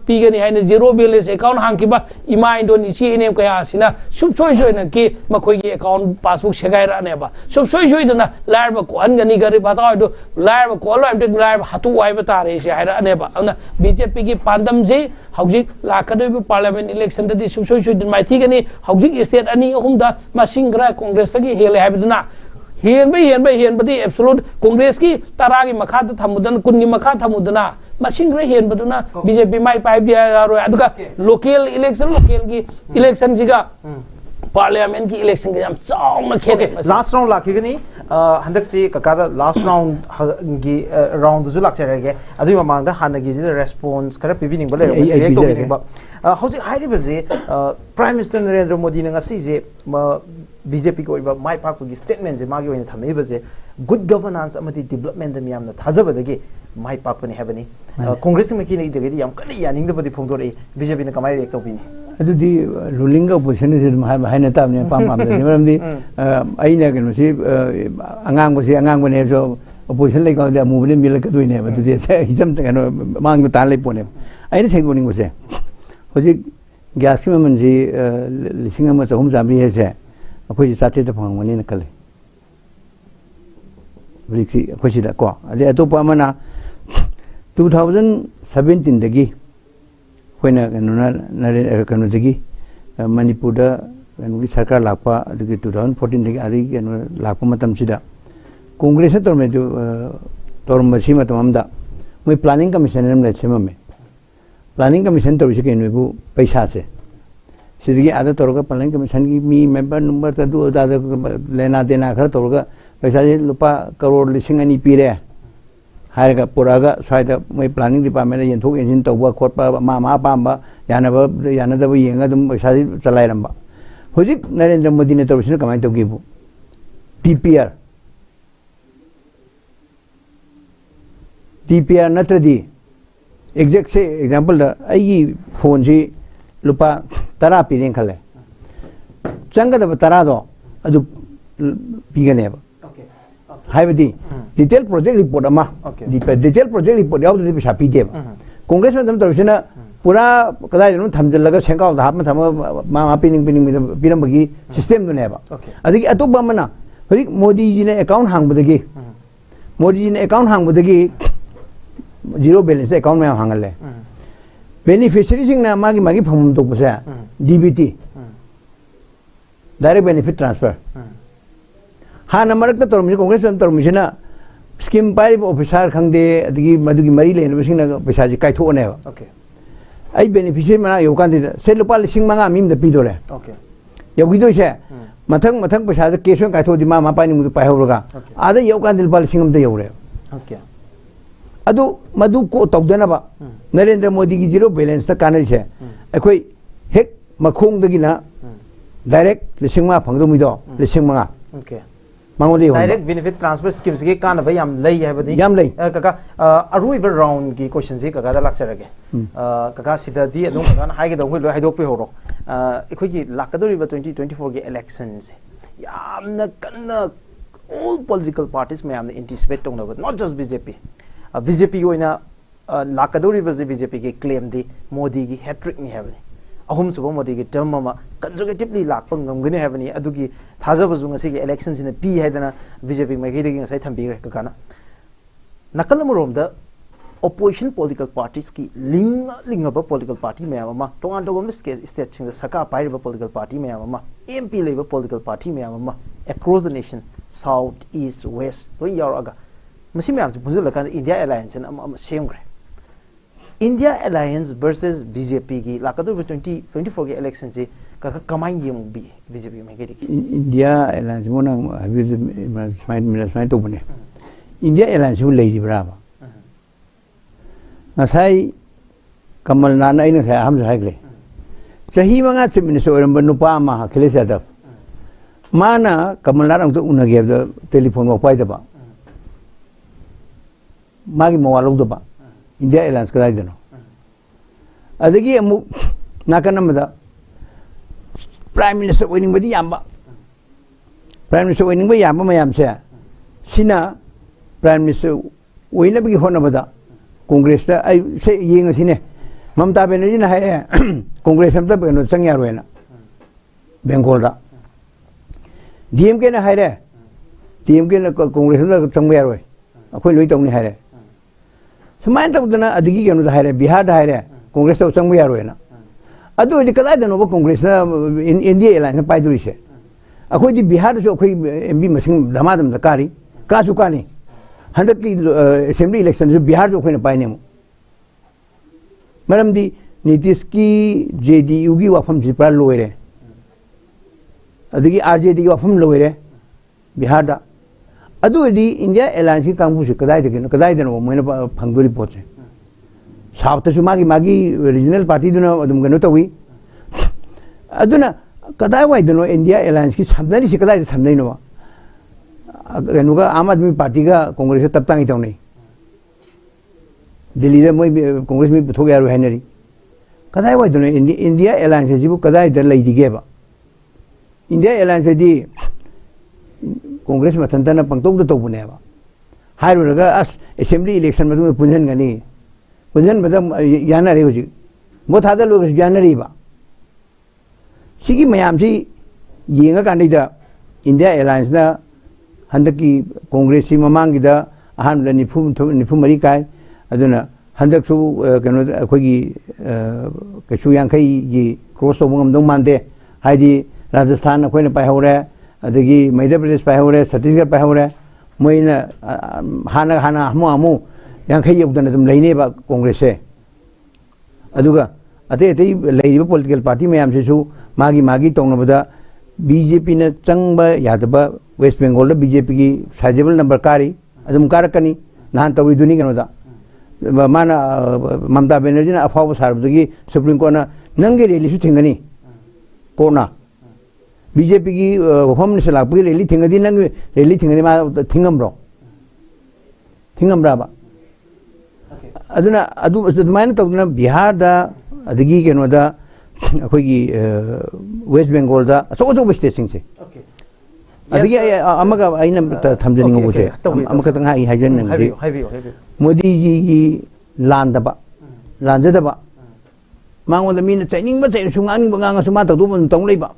pigani haina zero balance account hangkiba ima indonesia ne kaya sina subsoi joina ki makoi gi account passbook segai ra ne ba subsoi joidana larba ko angani gari bata do larba ko lo amte larba hatu wai batare se haira ne ba ana BJP ki pandam je hawjik lakadoi parliament election da subsoi joidin mai thigani hawjik state ani ahumda masingra congress gi hele habiduna Hien badi absolute Congress ki taragi makha thamudan kunni makha thamudana masingre hien baduna BJP mai pai bia ro aduga local election ki election jiga parliament ki election ki jam chaung na khede last round lakhigani handak si kakada last round gi round zu lakse rege adui mamang da hanagi ji response kara pibining bale react to bining ba hauji hairi baje prime minister Narendra Modi na ngasi je BJP ko iba mai pak gi statement je magi oina thamei baje good governance amati development da miyam na thajabadagi mai pak pani habani congress me ki nei degedi yam kali yaning da badi phongdore BJP na kamai react to bini adudi ruling opposition is haina tamne pam de maramdi aina kenu si angang bane so opposition lai ka da mu bane mil ka duine ba de se hijam ta kanu mang ta lai pone aina sengboning bose hoji gas ki man ji lising ama chahum jambi he se अखोई साथे तो फंगमनी न कले ꯍꯧꯖꯤꯛꯁꯤ ꯑꯩꯈꯣꯏ ꯁꯤꯗ ꯀꯣ ꯑꯗꯩ ꯑꯇꯣꯞꯄ ꯑꯃꯅ 2017 ꯑꯩꯈꯣꯏꯅ ꯀꯩꯅꯣꯗꯒꯤ ꯃꯅꯤꯄꯨꯔꯗ ꯀꯩꯅꯣꯒꯤ ꯁꯔꯀꯥꯔ ꯂꯥꯛꯄ ꯑꯗꯒꯤ 2014 ꯑꯗꯒꯤ ꯀꯩꯅꯣ ꯂꯥꯛꯄ ꯃꯇꯝꯁꯤꯗ ꯀꯣꯡꯒ꯭ꯔꯦꯁꯅ ꯇꯧꯔꯝꯕꯁꯤ ꯃꯇꯝ ꯑꯃꯗ ꯃꯣꯏ ꯄ꯭ꯂꯥꯅꯤꯡ ꯀꯃꯤꯁꯟ ꯑꯃ ꯁꯦꯝꯃꯝꯃꯦ ꯄ꯭ꯂꯥꯅꯤꯡ ꯀꯃꯤꯁꯟ ꯇꯧꯔꯤꯁꯤ ꯀꯩꯅꯣꯕꯨ ꯄꯩꯁꯥꯁꯦ ꯁꯤꯗꯒꯤ ꯑꯥꯗ ꯇꯧꯔꯒ ꯄ꯭ꯂꯥꯅꯤꯡ ꯀꯃꯤꯁꯟꯒꯤ ꯃꯤ ꯃꯦꯝꯕꯔ ꯅꯨꯡꯕꯔ ꯑꯗꯨ ꯑꯗꯥꯗ ꯂꯦꯅꯥ ꯗꯦꯅꯥ ꯈꯔ ꯇꯧꯔꯒ ꯄꯩꯁꯥꯁꯦ ꯂꯨꯄꯥ ꯀꯔꯣꯔ 2,000 ꯄꯤꯔꯦ ꯍꯥꯏꯔꯒ ꯄꯨꯔꯛꯑꯒ ꯁ꯭ꯋꯥꯏꯗ ꯃꯣꯏ ꯄ꯭ꯂꯥꯅꯤꯡ ꯗꯤꯄꯥꯔꯠꯃꯦꯟꯗ ꯌꯦꯟꯊꯣꯛ ꯌꯦꯟꯁꯤꯟ ꯇꯧꯕ ꯈꯣꯠꯄ ꯃꯥ ꯑꯄꯥꯝꯕ ꯌꯥꯅꯗꯕ ꯌꯦꯡꯉꯒ ꯑꯗꯨꯝ ꯄꯩꯁꯥꯁꯤ ꯆꯂꯥꯏꯔꯝꯕ ꯍꯧꯖꯤꯛ ꯅꯔꯦꯟꯗ꯭ꯔ ꯃꯣꯗꯤꯅ ꯇꯧꯔꯤꯁꯤꯅ ꯀꯃꯥꯏꯅ ꯇꯧꯒꯦꯕꯨ TPR नत्रदी एग्जैक्ट से एग्जांपल आई फोन से लुपा 10 पीने खले चंगदब 10 दो अदु पीगनेब हाइबदी डिटेल प्रोजेक्ट रिपोर्ट अमा डिटेल प्रोजेक्ट रिपोर्ट यावदि पैसा पीदेब कांग्रेस में तौरसिना पूरा कदाय थमजलगा सेंकाव हाप थम मा पीनिंग पीरमबगी सिस्टम दुनेब अदगी अतोब अमना हरि मोदी जी ने अकाउंट हांगबदगी मोदी जी ने अकाउंट हांगबदगी जीरो बैलेंस अकाउंट में हांगले बेनिफिशियरी सिंह ना मागी मागी फम तो पसे DBT डायरेक्ट बेनिफिट ट्रांसफर हाँ नंबर तक तोरमिस कांग्रेस में तोरमिसना स्कीम पाइ ऑफिसर खंगदे अदगी मदुगी मरी लेन बसिंग पैसा जी काइथोने ओके आई बेनिफिशियरी मना योकान दे से लुपा 5,000 मीम द पीदोरे ओके यौगिदो से मथंग पैसा केस में काइथो दि मा पाइनि मुदु पाइहौरगा आदा योकान दे लुपा 5,000 द यौरे ओके अदु मदु को तौदनबा नरेंद्र मोदी की जीरो बैलेंस ता कानरिसे अखोई हेक मखोंगदगिना डायरेक्ट 5,000 फंगदोमिदो 5,000 ओके मांगोदे डायरेक्ट बेनिफिट ट्रांसफर स्कीम्स के कान भई याम लई हैबदी याम लई काका अरुइब राउंड की क्वेश्चन से काका दा लाक्चरगे काका सिदादी अदुम काका हाइगे दो होई हाइदोक पे होरो अखोई की लाकदोरिबा 2024 के इलेक्शन से यामना कन्ना ऑल पॉलिटिकल पार्टीज में यामना एंटीसिपेट तोंनबा नॉट जस्ट बीजेपी BJP को इना लाकदोरी बजे BJP के क्लेम दी मोदी की हैट्रिक नहीं है बनी अहुम सुबह मोदी की टर्म में कंजर्वेटिवली लाकपंग गमगने है बनी अदुगी थाजा बजुंग से इलेक्शन से पी है दना BJP में की देगी सही थम्बी रहे काना नकल मरोम द opposition political parties की लिंग अब political party में आवा तोंगान तो बम स्टेट चिंग सरकार पाइब political party में आवा MP लेव political party में आवा across the nation south east west तो यार मसी में आमचे पुंजल लगा इंडिया अलायंस न सेम करे इंडिया अलायंस वर्सेस BJP की लाकदो 2024 के इलेक्शन से कमाई ये भी BJP में के इंडिया अलायंस मोना अभी स्माइल तो बने इंडिया अलायंस वो ले दी बराबर नसाई कमल नाना इन से हम जो ले चाही मंगा चीफ मिनिस्टर और नुपा मा अखिलेश यादव माना कमल नाना तो उनगे टेलीफोन में पाई दबा मागी मवालों दबा इंडिया एलायंस कदाई देनो अदगी अमुक नाकन नमदा प्राइम मिनिस्टर ओइनिंग बदी याम्बा प्राइम मिनिस्टर ओइनिंग बदी याम्बा मयाम से सिना प्राइम मिनिस्टर ओइनबगी होनबदा कांग्रेस दा आई से येंग सिने ममता बनर्जी ना हाय कांग्रेस हमता बनो चंग्या रोयना बेंगोल दा DMK ना हाय DMK ना कांग्रेस दा चंग्या रोय अखोय लोई तौनी हाय सुमाइन तौदना अदगी केनो दा हाय बिहार दा हाय कांग्रेस तो चंग्या रोयना अदु दि कदाय दनो कांग्रेस ना इंडिया एलायंस पाइदुरिसे अखोय दि बिहार सो अखोय MP मसिंग धमादम दा कारी कासु कानी हंदक की असेंबली इलेक्शन जो बिहार जो अखोय पाइने मरम दी नीतीश की JDU की वाफम जी पर लोयरे अदगी RJD की वाफम लोयरे बिहार दा अदु दी इंडिया एलायंस की कांगबु से कदाय देनो मोइना फंगदोरी पोचे साउथ सु मागी रीजनल पार्टी दुना अदुम गनो तवी अदुना कदाय वाई दनो इंडिया एलायंस की समनरी से कदाय समनई नो गनुगा आम आदमी पार्टी का कांग्रेस तब तंग तौनी दिल्ली में मोई कांग्रेस में पुथो यारो हैनरी कदाय वाई दनो इंडिया एलायंस जिबु कदाय दर लैदिगेबा इंडिया एलायंस दी कांग्रेस मथंतना पंगतोक तौबनेबा हाइरुगा अस असेंबली इलेक्शन में पुंजनगनी पुंजन बदम यानरे हुजी मोथादा लोग यानरीबा सिगी मयाम सी येंगा कांदिदा इंडिया एलायंस ना हंदकी कांग्रेस की ममांगीदा अहम निफु मरी काय अदुना हंदकसु कनो अखोगी कछु यांखई की क्रॉस तौब ngam मानते हाइदी राजस्थान अखोइना पाइहौरे अदगी मध्य प्रदेश पाइहौरे छत्तीसगढ़ पाइहौरे मोइना हाना हाना हमु यांखई यौदना तुम लेनेबा कांग्रेस से अदुगा अते अते लेरिबा पॉलिटिकल पार्टी मयाम सेसु मागी मागी तौनबदा बीजेपी ने चंगबा यादबा वेस्ट बंगाल बीजेपी की साइजेबल नंबर कारी अदुम कारकनी नहान तौरिदुनी कनोदा माना ममता बनर्जी ना अफाव सारबदगी सुप्रीम कोर्ट ना नंगे रैली थिंगनी कोर्टना बीजेपी की होम मिनिस्टर लापगी रैली थिंगदी नंग रैली थिंगनी मा थिंगमब्राबा अदुना अदु अदुमायन तौदना बिहार दा अदगी केनोदा अखोगी वेस्ट बंगाल दा अचो स्टेट सिंग से अदगी अमगा आइना थमजनिंग मुसे अमका तंगा इ हाइजन नंगदी मोदी जी की लांदबा लांजदबा मांगोद मीन ट्रेनिंग बा चै सुंगांग बंगांग सुमा तदु मन तंग लेबा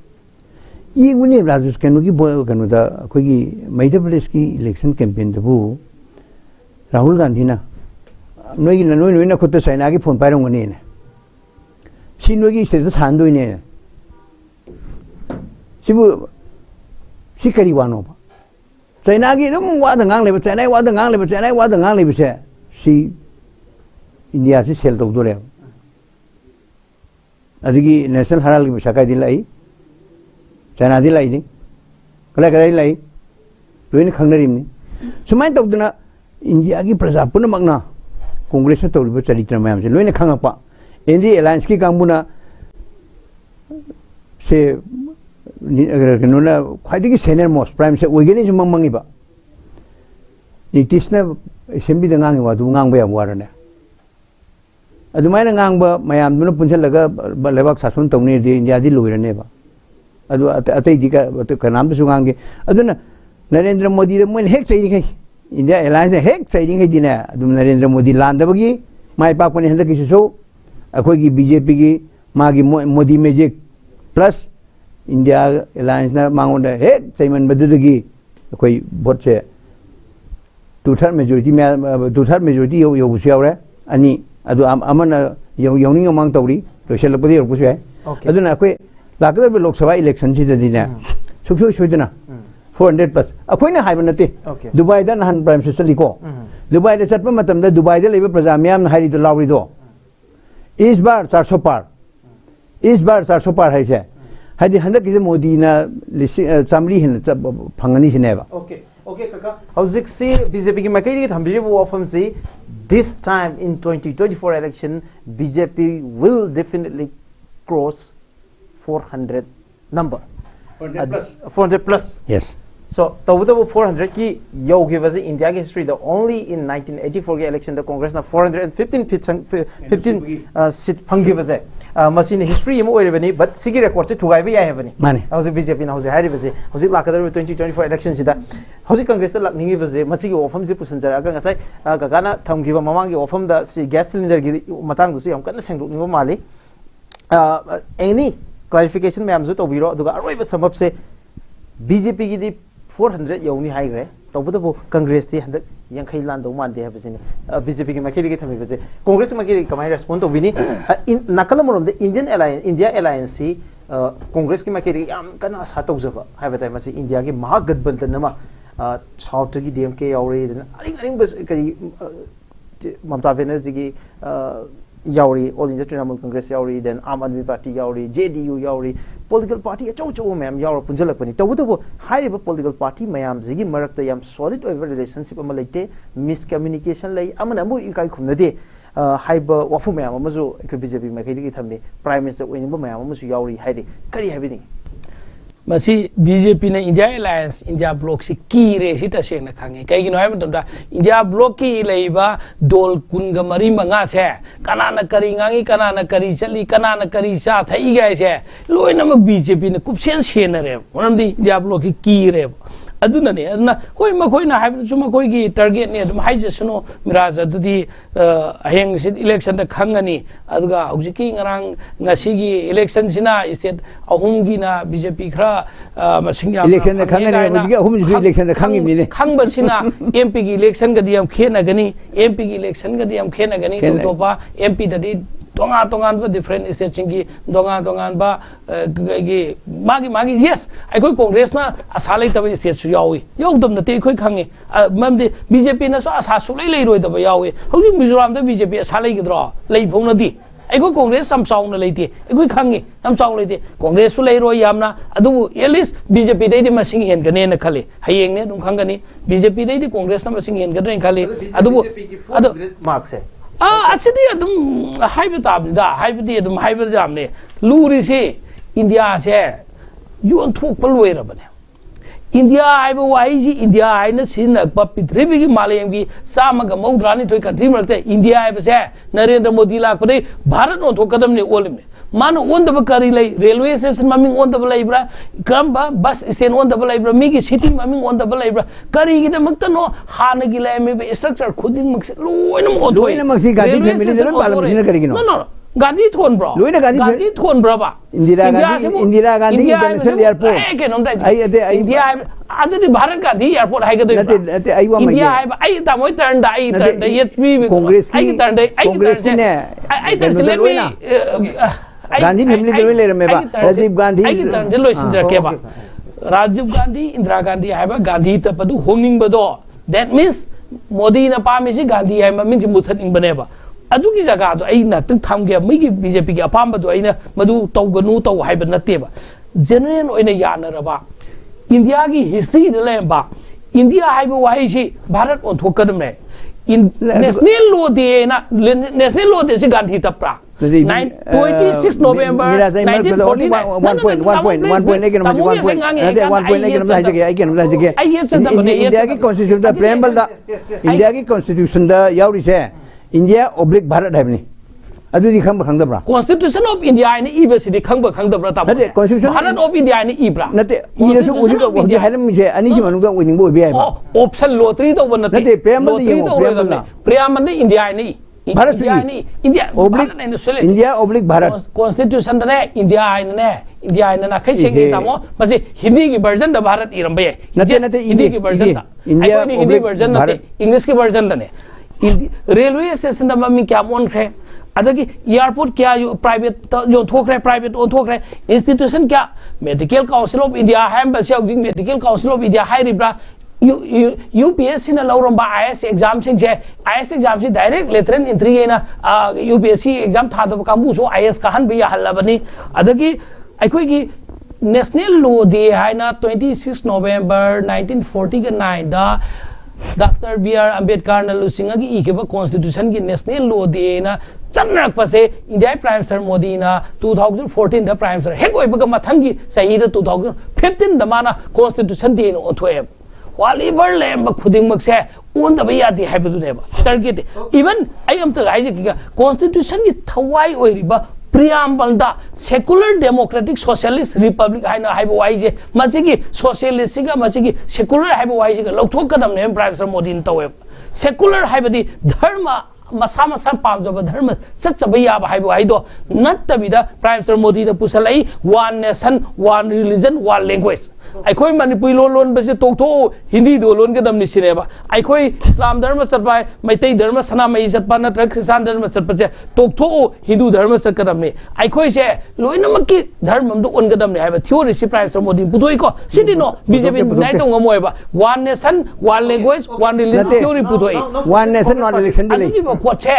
येगुनी राजस्थान की कनोदा अखोगी मध्य प्रदेश की इलेक्शन कैंपेन दबु राहुल गांधी ना नोई ना खुद चाइना की फोन पाइरंगनी ने सी नोई स्टेट सानदोइने सिबु सी करी वानोबा चाइना की दम वाद ngang लेबा चाइना वाद ngang लेबा चाइना वाद ngang लेबा से सी इंडिया से सेल तौदोरे अदगी नेशनल हराल की बसाका दिलाई चाइना दिलाई नि कला कला दिलाई लोइन खंगनरिमनि सुमाय तौदना इंडिया की प्रजा पुनमकना कांग्रेस तौरीब चरित्र मैम से लोइन खापा एनडी एलायंस की कांगबुना से कनोना ख्वाइदगी सीनियर मोस्ट प्राइम से ओइगेनि जो मंगीबा नीतीशना असेंबली दा ngang वादु ngang या वारने अदुमायना ngang मयाम दुना पुनसलगा लेबाक शासन तौने दे इंडिया दि लोइरनेबा अदु अतै दि का कनाम दसु ngang अदुना नरेंद्र मोदी द मोइन हेक चैरि खै इंडिया एलायंस हेक चैरि खै दिने अदुम नरेंद्र मोदी लांदबगी माय पाकपने हंद किसु अखोगी बीजेपी की मागी Modi magic plus India alliance ना मांगोंदा हेक चैमन बदुदगी अखोई वोट से 2/3 मेजॉरिटी योबुसु यावरे अनि अदु अमन यौनिंग अमांग तौरी लोसेलपदि योबुसु है अदुना अखोई लाकदब लोकसभा इलेक्शन सिददिना सुखसु सोइदना 400 प्लस अखोइना हाइबा नते दुबई दा नहन प्राइम मिनिस्टर लिको दुबई दा चटपा मतमदा दुबई दा लेबा प्रजा म्याम हाइरिदो लावरिदो इस बार 400 पार है से हाइदि हंदक की मोदी ना चामरी हिन फंगनी सिनेबा ओके काका हौजिक से बीजेपी की मकैरी थंबिरिबो वाफम से this time in 2024 election BJP will definitely cross 400 number 400 plus yes so tawuda 400 ki yogi was India ki history the only in 1984 ke election the Congress na 415 seat phangi was machine history mo oiribani but sigi record se thugai ba ya bani mane hausi BJP na hausi hari base hausi lakadar 2024 election sida hausi Congress la lakningi base masigi ofam se pusanjara ga ngasai gagana thamgiba mamang gi ofam da gas cylinder gi matang du yam kana sengduk ni mali any clarification ma'am जो तौबीरो अदुगा अरोइबा सबब से BJP की 400 यौनी हाइग्रे तौबदबो कांग्रेस ती हंदक यांखै लान दौ मानदे हबसिने BJP की मखेरी की थमी बसे कांग्रेस मखेरी कमाई रेस्पोंड तौबिनी नकल मरोम दे इंडिया एलायंस सी कांग्रेस की मखेरी याम कना आशा तौजबा हाइबताय मसी इंडिया की महागठबंधन नमा साउथ की डीएमके यावरे अरिंग बस करी ममता बनर्जी की यावरी ऑल इंडिया तृणमूल कांग्रेस यावरी देन आम आदमी पार्टी यावरी जेडीयू यावरी पॉलिटिकल पार्टी अचौ मैम यावर पुंजलपनी तबुतबो हाइरिबा पॉलिटिकल पार्टी मैम जिगी मरक्ता याम सॉलिड ओवर रिलेशनशिप अमा लेते मिसकम्युनिकेशन लई अमन अमु इकाई खुमनदे हाइबा वाफु मैम अमजु इक बीजेपी मखैदि थमने प्राइम मिनिस्टर ओइनिबा मैम अमसु यावरी हाइदि करी हाइबिनी मसी बीजेपी ने इंडिया एलायंस इंडिया ब्लॉक से की रे सी तसेंग खांगे कईगिनो हाइब तमदा इंडिया ब्लॉक की लेबा दोल कुनगा मरी मंगा से कनाना करी ngangi कनाना करी चली कनाना करी चा थई गाय से लोइनमक बीजेपी ने कुपसेन सेनरे ओनमदी इंडिया ब्लॉक की रे adunani aduna hoi makoina haibsu makoigi target ne adum haijasuno miraj adudi aheng sit election da khangani aduga hujiki ngarang ngasigi election sina state ahumgi na BJP khra masingya election da khangani hujiki ahumji election da khangimni khangba sina MP gi election ga diam khena gani MP gi election ga diam khena gani topa MP dadi tonga ba different state singi tonga ba gi magi yes ai koi congress na asalai tabe state su yawi yawdam na te koi khange mamde BJP na so asa su lei roi tabe yawi hoji mizoram da BJP asalai gidro lei phongna di ai koi congress sam song na leite ai koi khange sam song leite congress su lei roi yamna adu at least BJP dai di masing hen gane na khale hayeng ne dum khangani BJP dai di congress na masing hen gane khale adu marks hai asidi adum haibata da haibati adum haibata amne luri se India se yon thuk paloi rabane India haiba wai ji India haina sinak pa pithribi gi malayam gi samaga maudrani thoi country marte India haiba se Narendra Modi lak pade Bharat no thokadam ne olimne mano on the kari lai railway station maming on the libra kamba bus station on the libra migi city maming on the libra kari gida makta no hana gila me structure khuding mak loina maksi gadi family jero balam sina kari gino no gadi thon bro loina gadi thon bro ba Indira Gandhi International Airport ke nom dai India adadi Bharat Gandhi Airport hai ga do India ai ta moi turn da yet we Congress ai turn dai ai turn Gandhi family de le rame ba Rajiv Gandhi ai tan de loisin ja ke ba Rajiv Gandhi Indira Gandhi hai ba Gandhi ta padu honing ba do that means Modi na pa mi si Gandhi hai ma min ki muthat ing bane ba adu ki jaga do ai na tung tham ge mi ki BJP ki apam ba do ai na madu taw ganu taw hai ba natte ba general oina ya na ra ba India ki history de le ba India hai ba wai si Bharat on thokadam ne national law de na national law de si Gandhi tapra 26 November 1914 India की constitution दा preamble दा India की constitution दा यावरी से India oblique Bharat है नहीं अभी दिखा बखंग दबरा Constitution of India ने ई बस दिखा बखंग दबरा ता Bharat of India ने ई बरा नते ई रसु उजी का उजी है ना मुझे अनी सी मनुका उजिंग बो भी है option lottery तो बन नते preamble ने India ने Bharat India oblique India oblique Bharat Constitution ने India ने ना कहीं से तामो बस हिंदी की version दा भारत इरम बे नते हिंदी की version दा India हिंदी version नते English की version दा ने railway station दा मम्मी क्या मोन खे अदगी एयरपोर्ट क्या प्राइवेट जो थोक रहे प्राइवेट ओ थोक रहे इंस्टीट्यूशन क्या मेडिकल काउंसिल ऑफ इंडिया है बस मेडिकल काउंसिल ऑफ इंडिया है रिब्रा UPSC na lauram ba IS exam sing je IS exam si direct letteran entry na UPSC exam tha da kambu so IS kahan bi halabani adagi aikoi gi national law day hai na 26 November 1940 ga 9 da Dr. B.R. Ambedkar na lusinga gi ikeba constitution gi national law day na chanrak pase India Prime Minister Modi na 2014 da Prime Minister hek oiba ga mathangi sahi da 2015 da mana constitution day no othoe waliver lem ba khuding mak se on da ya di haibu ne ba target even I am to haije ki constitution gi thawai oi ri ba preamble da secular democratic socialist republic haina haibu wai je masigi socialist ga masigi secular haibu wai je lokthok kadam ne Prime Minister Modi n tawe secular haibadi dharma masa masa pamjaba dharma chachaba yaba haibu haido natabida Prime Minister Modi na pusalai one nation one religion one language aikoi manipui lon base tokto hindi do lon gadam ni sineba aikoi islam dharma chatpa maitai dharma sana mai chatpa natra christian dharma chatpa che tokto hindu dharma chatkadam ni aikoi se loina makki dharma do on gadam ni haiba theory si Prime Minister Modi putoi ko sidi no BJP nai to ngomoi ba one nation one language one religion theory putoi one nation one election delay poche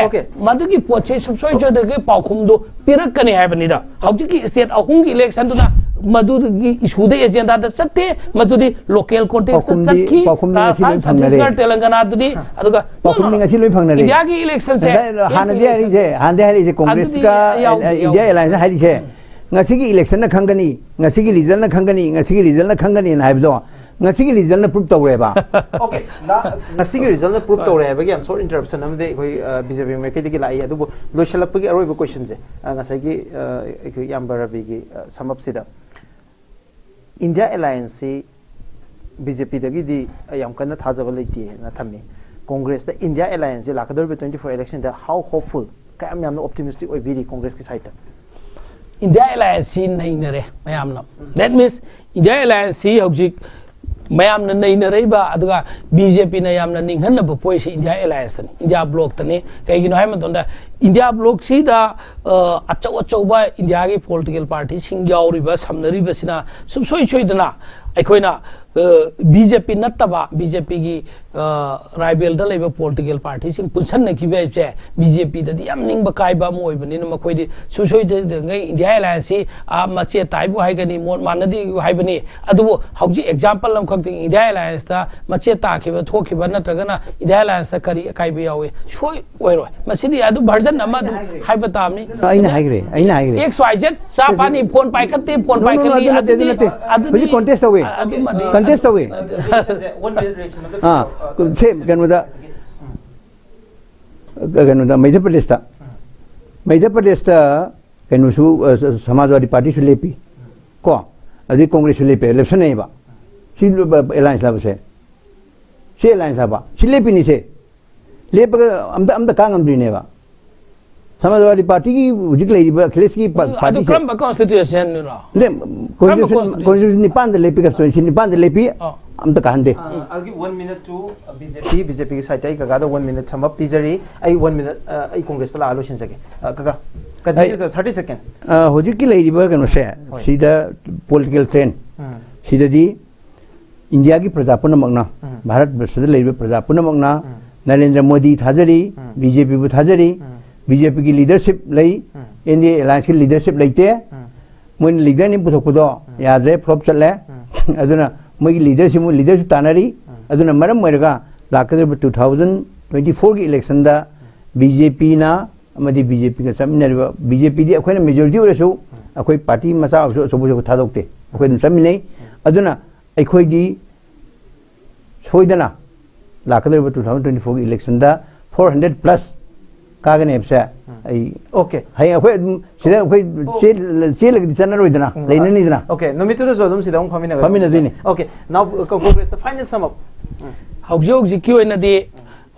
madugi poche subsoi jo de paukhum do pirakani haiba ni da hauji ki state ahum gi election to na madudi issue de agenda da chatte madudi local context chakhi Chhattisgarh Telangana dudi aduga pakhum ngasi loi phangnare India ki election se hande je Congress ka India alliance hari se ngasi ki election na khangani ngasi ki result na khangani ngasi ki result na khangani na haibdo ngasi ki result na prove tawre ba okay na ngasi ki result na prove tawre ba gi am sorry interruption am de koi BJP me ke lai adu lo shalap gi aroi question je ngasai ki yam barabi gi samap sida India alliance BJP दगी याम कन्ना थाजब लेते ना थम्मी कांग्रेस द India alliance जे लाकदर 24 इलेक्शन द हाउ होपफुल कयम याम ऑप्टिमिस्टिक ओइ बिरी कांग्रेस की साइड इंडिया अलायंस नहीं नरे मयाम दैट मीन्स इंडिया अलायंस हौजिक मैम नईनरब बीजेपी निहनब पोइस इंडिया एलायंस इंडिया ब्लॉक तने कईगिनो है इंडिया ब्लॉक अचौ अचौब इंडिया की पॉलिटिकल पार्टी समनरीबसिना सुम सोई सोईदना अखोइना बीजेपी नत्तबा बीजेपी की राइबल लेब पॉलिटिकल पार्टी पुनसनखिबे बीजेपी ददी याम निंग कायबा मोइबनिना मखोइदि सुसोइदंगै इंडिया एलायंस मचे ताइबु हाइगनी मोन मानदी हाइबनी अदुबो हौजि एग्जांपल अमखक इंडिया एलायंस ता मचे ताखिबा थोखिबा नत्रगना इंडिया एलायंस ता करी कायबा यावे सोइ ओइरोय मसिदि अदु वर्जन अमा दु हाइबा तामनी अइना हाइग्रे एक्स वाई जेड सापानी फोन पाइखते फोन पाइखली अदु कॉन्टेस्ट होवे कंटेस्ट हुए हाँ सेम मध्य प्रदेश कनु समाजवादी पार्टी लेपी को अभी कांग्रेस लेपे इलेक्शन नहीं बा एलायंस लाबसे से एलायंस लाबा लेपी से लेपग कांगमदीने बा समाजवादी पार्टी की हुजिक लेबा अखिलेश की पार्टी से कॉन्स्टिट्यूशन ने कॉन्स्टिट्यूशन निपान लेपी का निपान लेपी am ta kahande I'll give 1 minute to BJP ki side ai kaga 1 minute sama pizari ai 1 minute ai congress la allocation jage kaga 30 second hojik ki leiba kanu se sida political trend sida di india ki praja punamagna bharat barsada leiba praja punamagna narendra modi thajari BJP bu thajari BJP ki leadership lei india alliance ki leadership leite mun leader ni puthokdo yadre flop challe aduna मोगी leadership तानारी अदुना मरम मोरगा लाकदब 2024 की election दा BJP ना अमदी BJP का समनरबा BJP दी अखोइना majority ओरसु अखोइ party मचा सबो थादोक्ते अखोइ समनै अदुना अखोइ दी सोइदना लाकदब 2024 की election दा 400 प्लस कागने एप्से आई ओके हाय अखोइ सिदा अखोइ चेल चनर होइदना लेननिदना ओके नमितुदा जोदम सिदा फामिना दिने ओके नाउ कांग्रेस द फाइनल सम अप हौजि की ओइनदी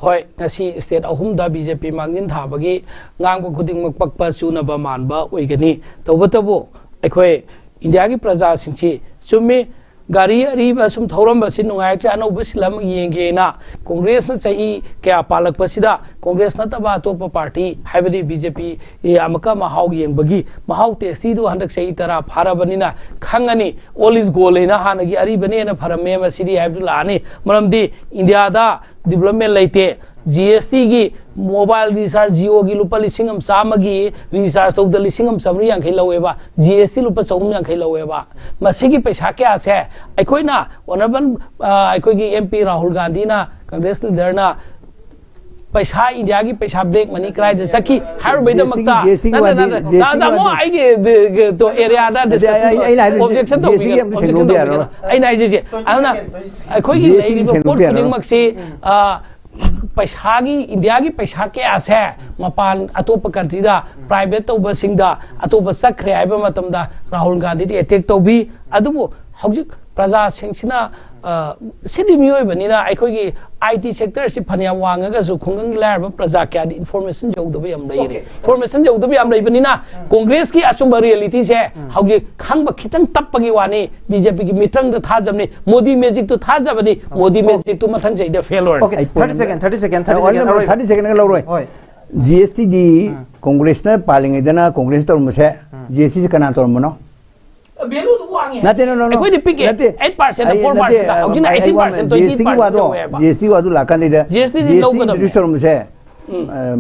होय ngasi स्टेट अहुम दा बीजेपी मांगिन थाबगी ngang खुदिंग पक्पा चुनबा मानबा ओइगनी तबतबो अखोइ इंडिया की प्रजा सिंची चुम्मी गाड़ी अरीब सुम थौरंबसि नुंगायक्रे अनौब सिलम येंगेना कांग्रेस न सही क्या पालकपसिदा कांग्रेस नतबा अतोप पार्टी हाइबदी बीजेपी अमका महाव येंबगी महाव टेस्टी दो हंदक सही तरह फारबनिना खंगनी ऑल इज गोल हैना हानगी अरीबने न फरमे मसिदी हाइबदुलानी मरमदी इंडिया दा डेवलपमेंट लेते GST की मोबाइल रिचार्ज जियो की लुपा लिसिंग हम सामगी रिचार्ज तौद लिसिंग हम समरी यांखै लवेबा GST लुपा चौम यांखै लवेबा मसिगी पैसा क्या से अखोइना ऑनरेबल अखोइगी MP राहुल गांधी ना कांग्रेस लीडर ना पैसा इंडिया की पैसा ब्लैक मनी क्राइ द सकी हर बेद मक्ता ना मो आइगे तो एरिया दा ऑब्जेक्शन तो आई ना जे अना अखोइगी लेइबा पोर्ट खुदिंग मक्सी पैसा की इंडिया की पैसा क्या से मपान अतोप कंट्री दा प्राइवेट तौब सिंगदा अतोप सक्रे आइबा मतमदा राहुल गांधी दी अटैक तौबी अदुबो हौजिक प्रजा सिंगसिना सिदी मियोइबनिना अखोइगी IT सेक्टर सि फनिया वांगगा सु खुंगंग लारबा प्रजा क्या दी इंफॉर्मेशन जौदबे यम लेरे इंफॉर्मेशन जौदबे यम लेबनिना कांग्रेस की अचुंबा रियलिटी से हौजि खंगबा खितंग तप्पगी वानी बीजेपी की मित्रंग द थाजबनी मोदी मैजिक तो थाजबनी मोदी मैजिक तो मथंग जैदे फेलर ओके 30 सेकंड लौरोय GST दी कांग्रेस ना पालिंगेदना कांग्रेस तोरमसे GST से कना तोरमनो बेलू तो वांगे नते नो अखोइ दि पिके 8% 4% हौजिना 18% 20% GST वादो लाकान दे GST दि लौगदम रिजिस्टर मुसे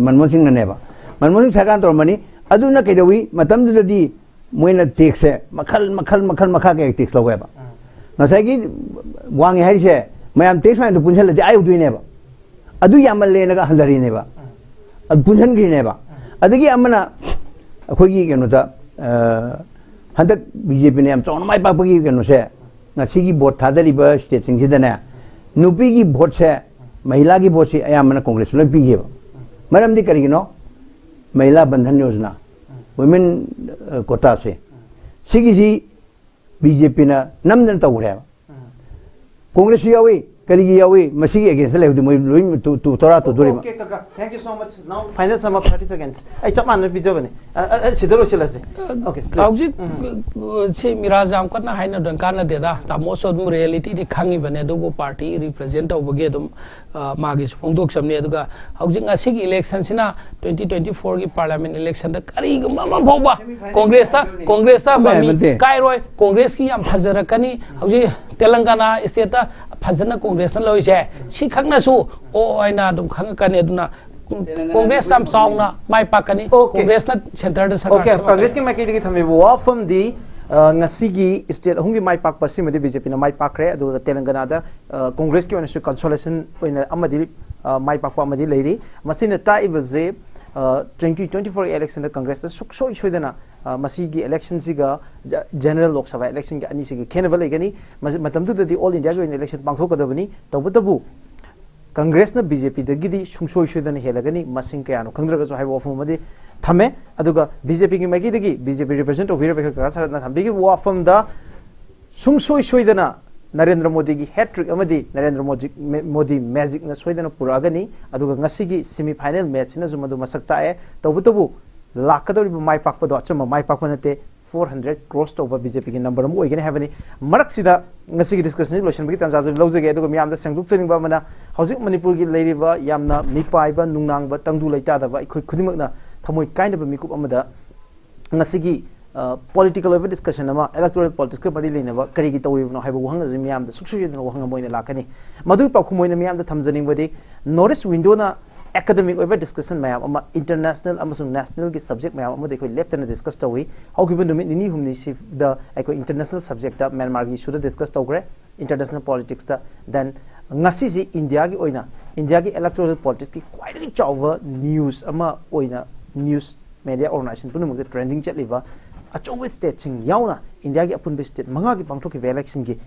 मनमोहन सिंह नेबा मनमोहन सिंह सरकार तोरमनी अदुना केदवी मतम दुदी मोइना टैक्स से मखल मखा के टैक्स लवेबा नसागी वांगे हाइसे मयाम टैक्स मान पुनसल दे आयु दुइनेबा अदु यामल लेनगा हंदरिनेबा अद पुनसन ग्रीनेबा अदगी अमना अखोगी केनोता हंदक बीजेपी ने चौन माइ पापगी कनो से नसीगी वोट थादरिबा स्टेट सिंगसिदने नुपी की वोट से महिला की वोट से अयामना कांग्रेस लो पीगे मरमदी करिगिनो महिला बंधन योजना वुमेन कोटा से सिगी बीजेपी ना नमदन तौरे Congress yawi kali yawi masi against level moi loin to tora to dori. Okay kaka, thank you so much. Now final sum of 30 seconds. Ai chapman na bijo bane. Sidaro silase. Okay. Hauji se mirazam kana haina dan kana de da ta most of reality di khangi bane do party represent obage dum magi phongdok samne aduga hauji ngasi election sina 2024 gi parliament election da kari mama bhoba congress ta mami kai roi congress ki yam phajara kani hauji telangana state ta phajana congress na loise si khangna su o aina dum khang kani aduna congress sam song na mai pakani congress na center da sarkar okay congress ki mai ki thame wa from the ngasigi state hungi mai pak pasim de bjp na mai pakre adu telangana da congress ki onesu consolation oina amadi mai pak amadi leiri masina ta ibaze 2024 election da congress da sukso ishoidana masigi election siga general lok sabha election ga ani siga khenaba legani matam du di all india joint election pangthok kadabani tawbutabu congress na bjp da gidi sungso ishoidana helagani masing kayano khandraga jo haibo ofum madi thame aduga bjp gi magi dagi bjp represent of here ka sarna thambi gi wafam da sungso ishoidana Narendra Modi ki hat-trick amadi Narendra Modi magic na soidana puragani aduga ngasigi semi final match na zumadu masakta e tabu lakadori mai pakpa do achama mai pakpa nate 400 crores to BJP ki number mu oigene havani marak sida ngasigi discussion lotion bi tanza lojage aduga miyam da sangduk chening ba mana hauzik manipur gi leiriba yamna mipai ba nungnang ba tangdu leita da ba ikhoi khudimak na thamoi kaina ba mikup amada ngasigi political discussion ama electoral politics ka bari leina ba kari gi tawi no haiba wahang ji miyam da suksu yedna wahang moina lakani madu pa khumoina miyam da thamjaning badi notice window na academic over discussion mayam ama international amasung national ki subject mayam ama dekoi leptana discuss tawi how given domain ni humni si the international subject ta Myanmar gi issue discuss tawgre international politics ta then ngasi ji India gi oina India gi electoral politics ki quite gi chawa news ama oina news media organization punu trending chatliba achowe state sing yauna India gi apun state manga gi pangthok ki election gi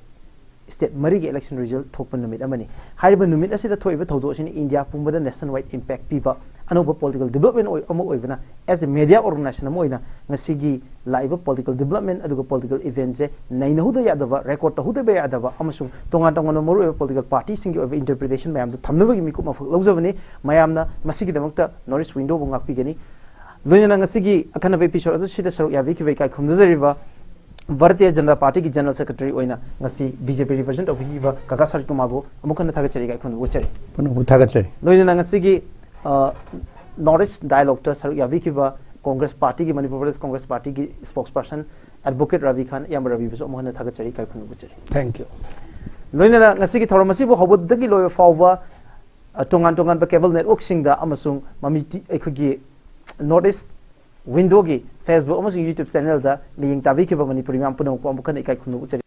state mari gi election result thokpan numit amani hariba numit asida thoiba thodo sin India pumbada nationwide impact piba anoba political development oibana as a media organization amoina ngasigi laiba political development aduga political event je naina huda yadaba record ta huda be yadaba amasung tonga tonga moru political party singi over interpretation mayam thamnaba gi miku mafuk lawjabani mayamna masigi damakta notice window bungak pigani loina ngasigi akana episode adu sida saruk yabi ki kai khumdazariba Bharatiya Janata Party ki General Secretary oina ngasi BJP represent of hiba kaka sari kumago amukana thaga chari kai khun wuchari punu thaga chari loina ngasi gi Norris dialogue ta saru yabi kiba Congress Party ki Manipur Pradesh Congress Party ki spokesperson Advocate Ravi Khan yam Ravi biso amukana thaga chari kai khun wuchari thank you loina ngasi gi thoramasi bo hobod dagi loy fawwa tongan ba cable network singda amasung mamiti ekhugi Norris window ki Facebook amasung YouTube channel da link tabi ke ba Manipur yam puno ko amukana kai khun wuchari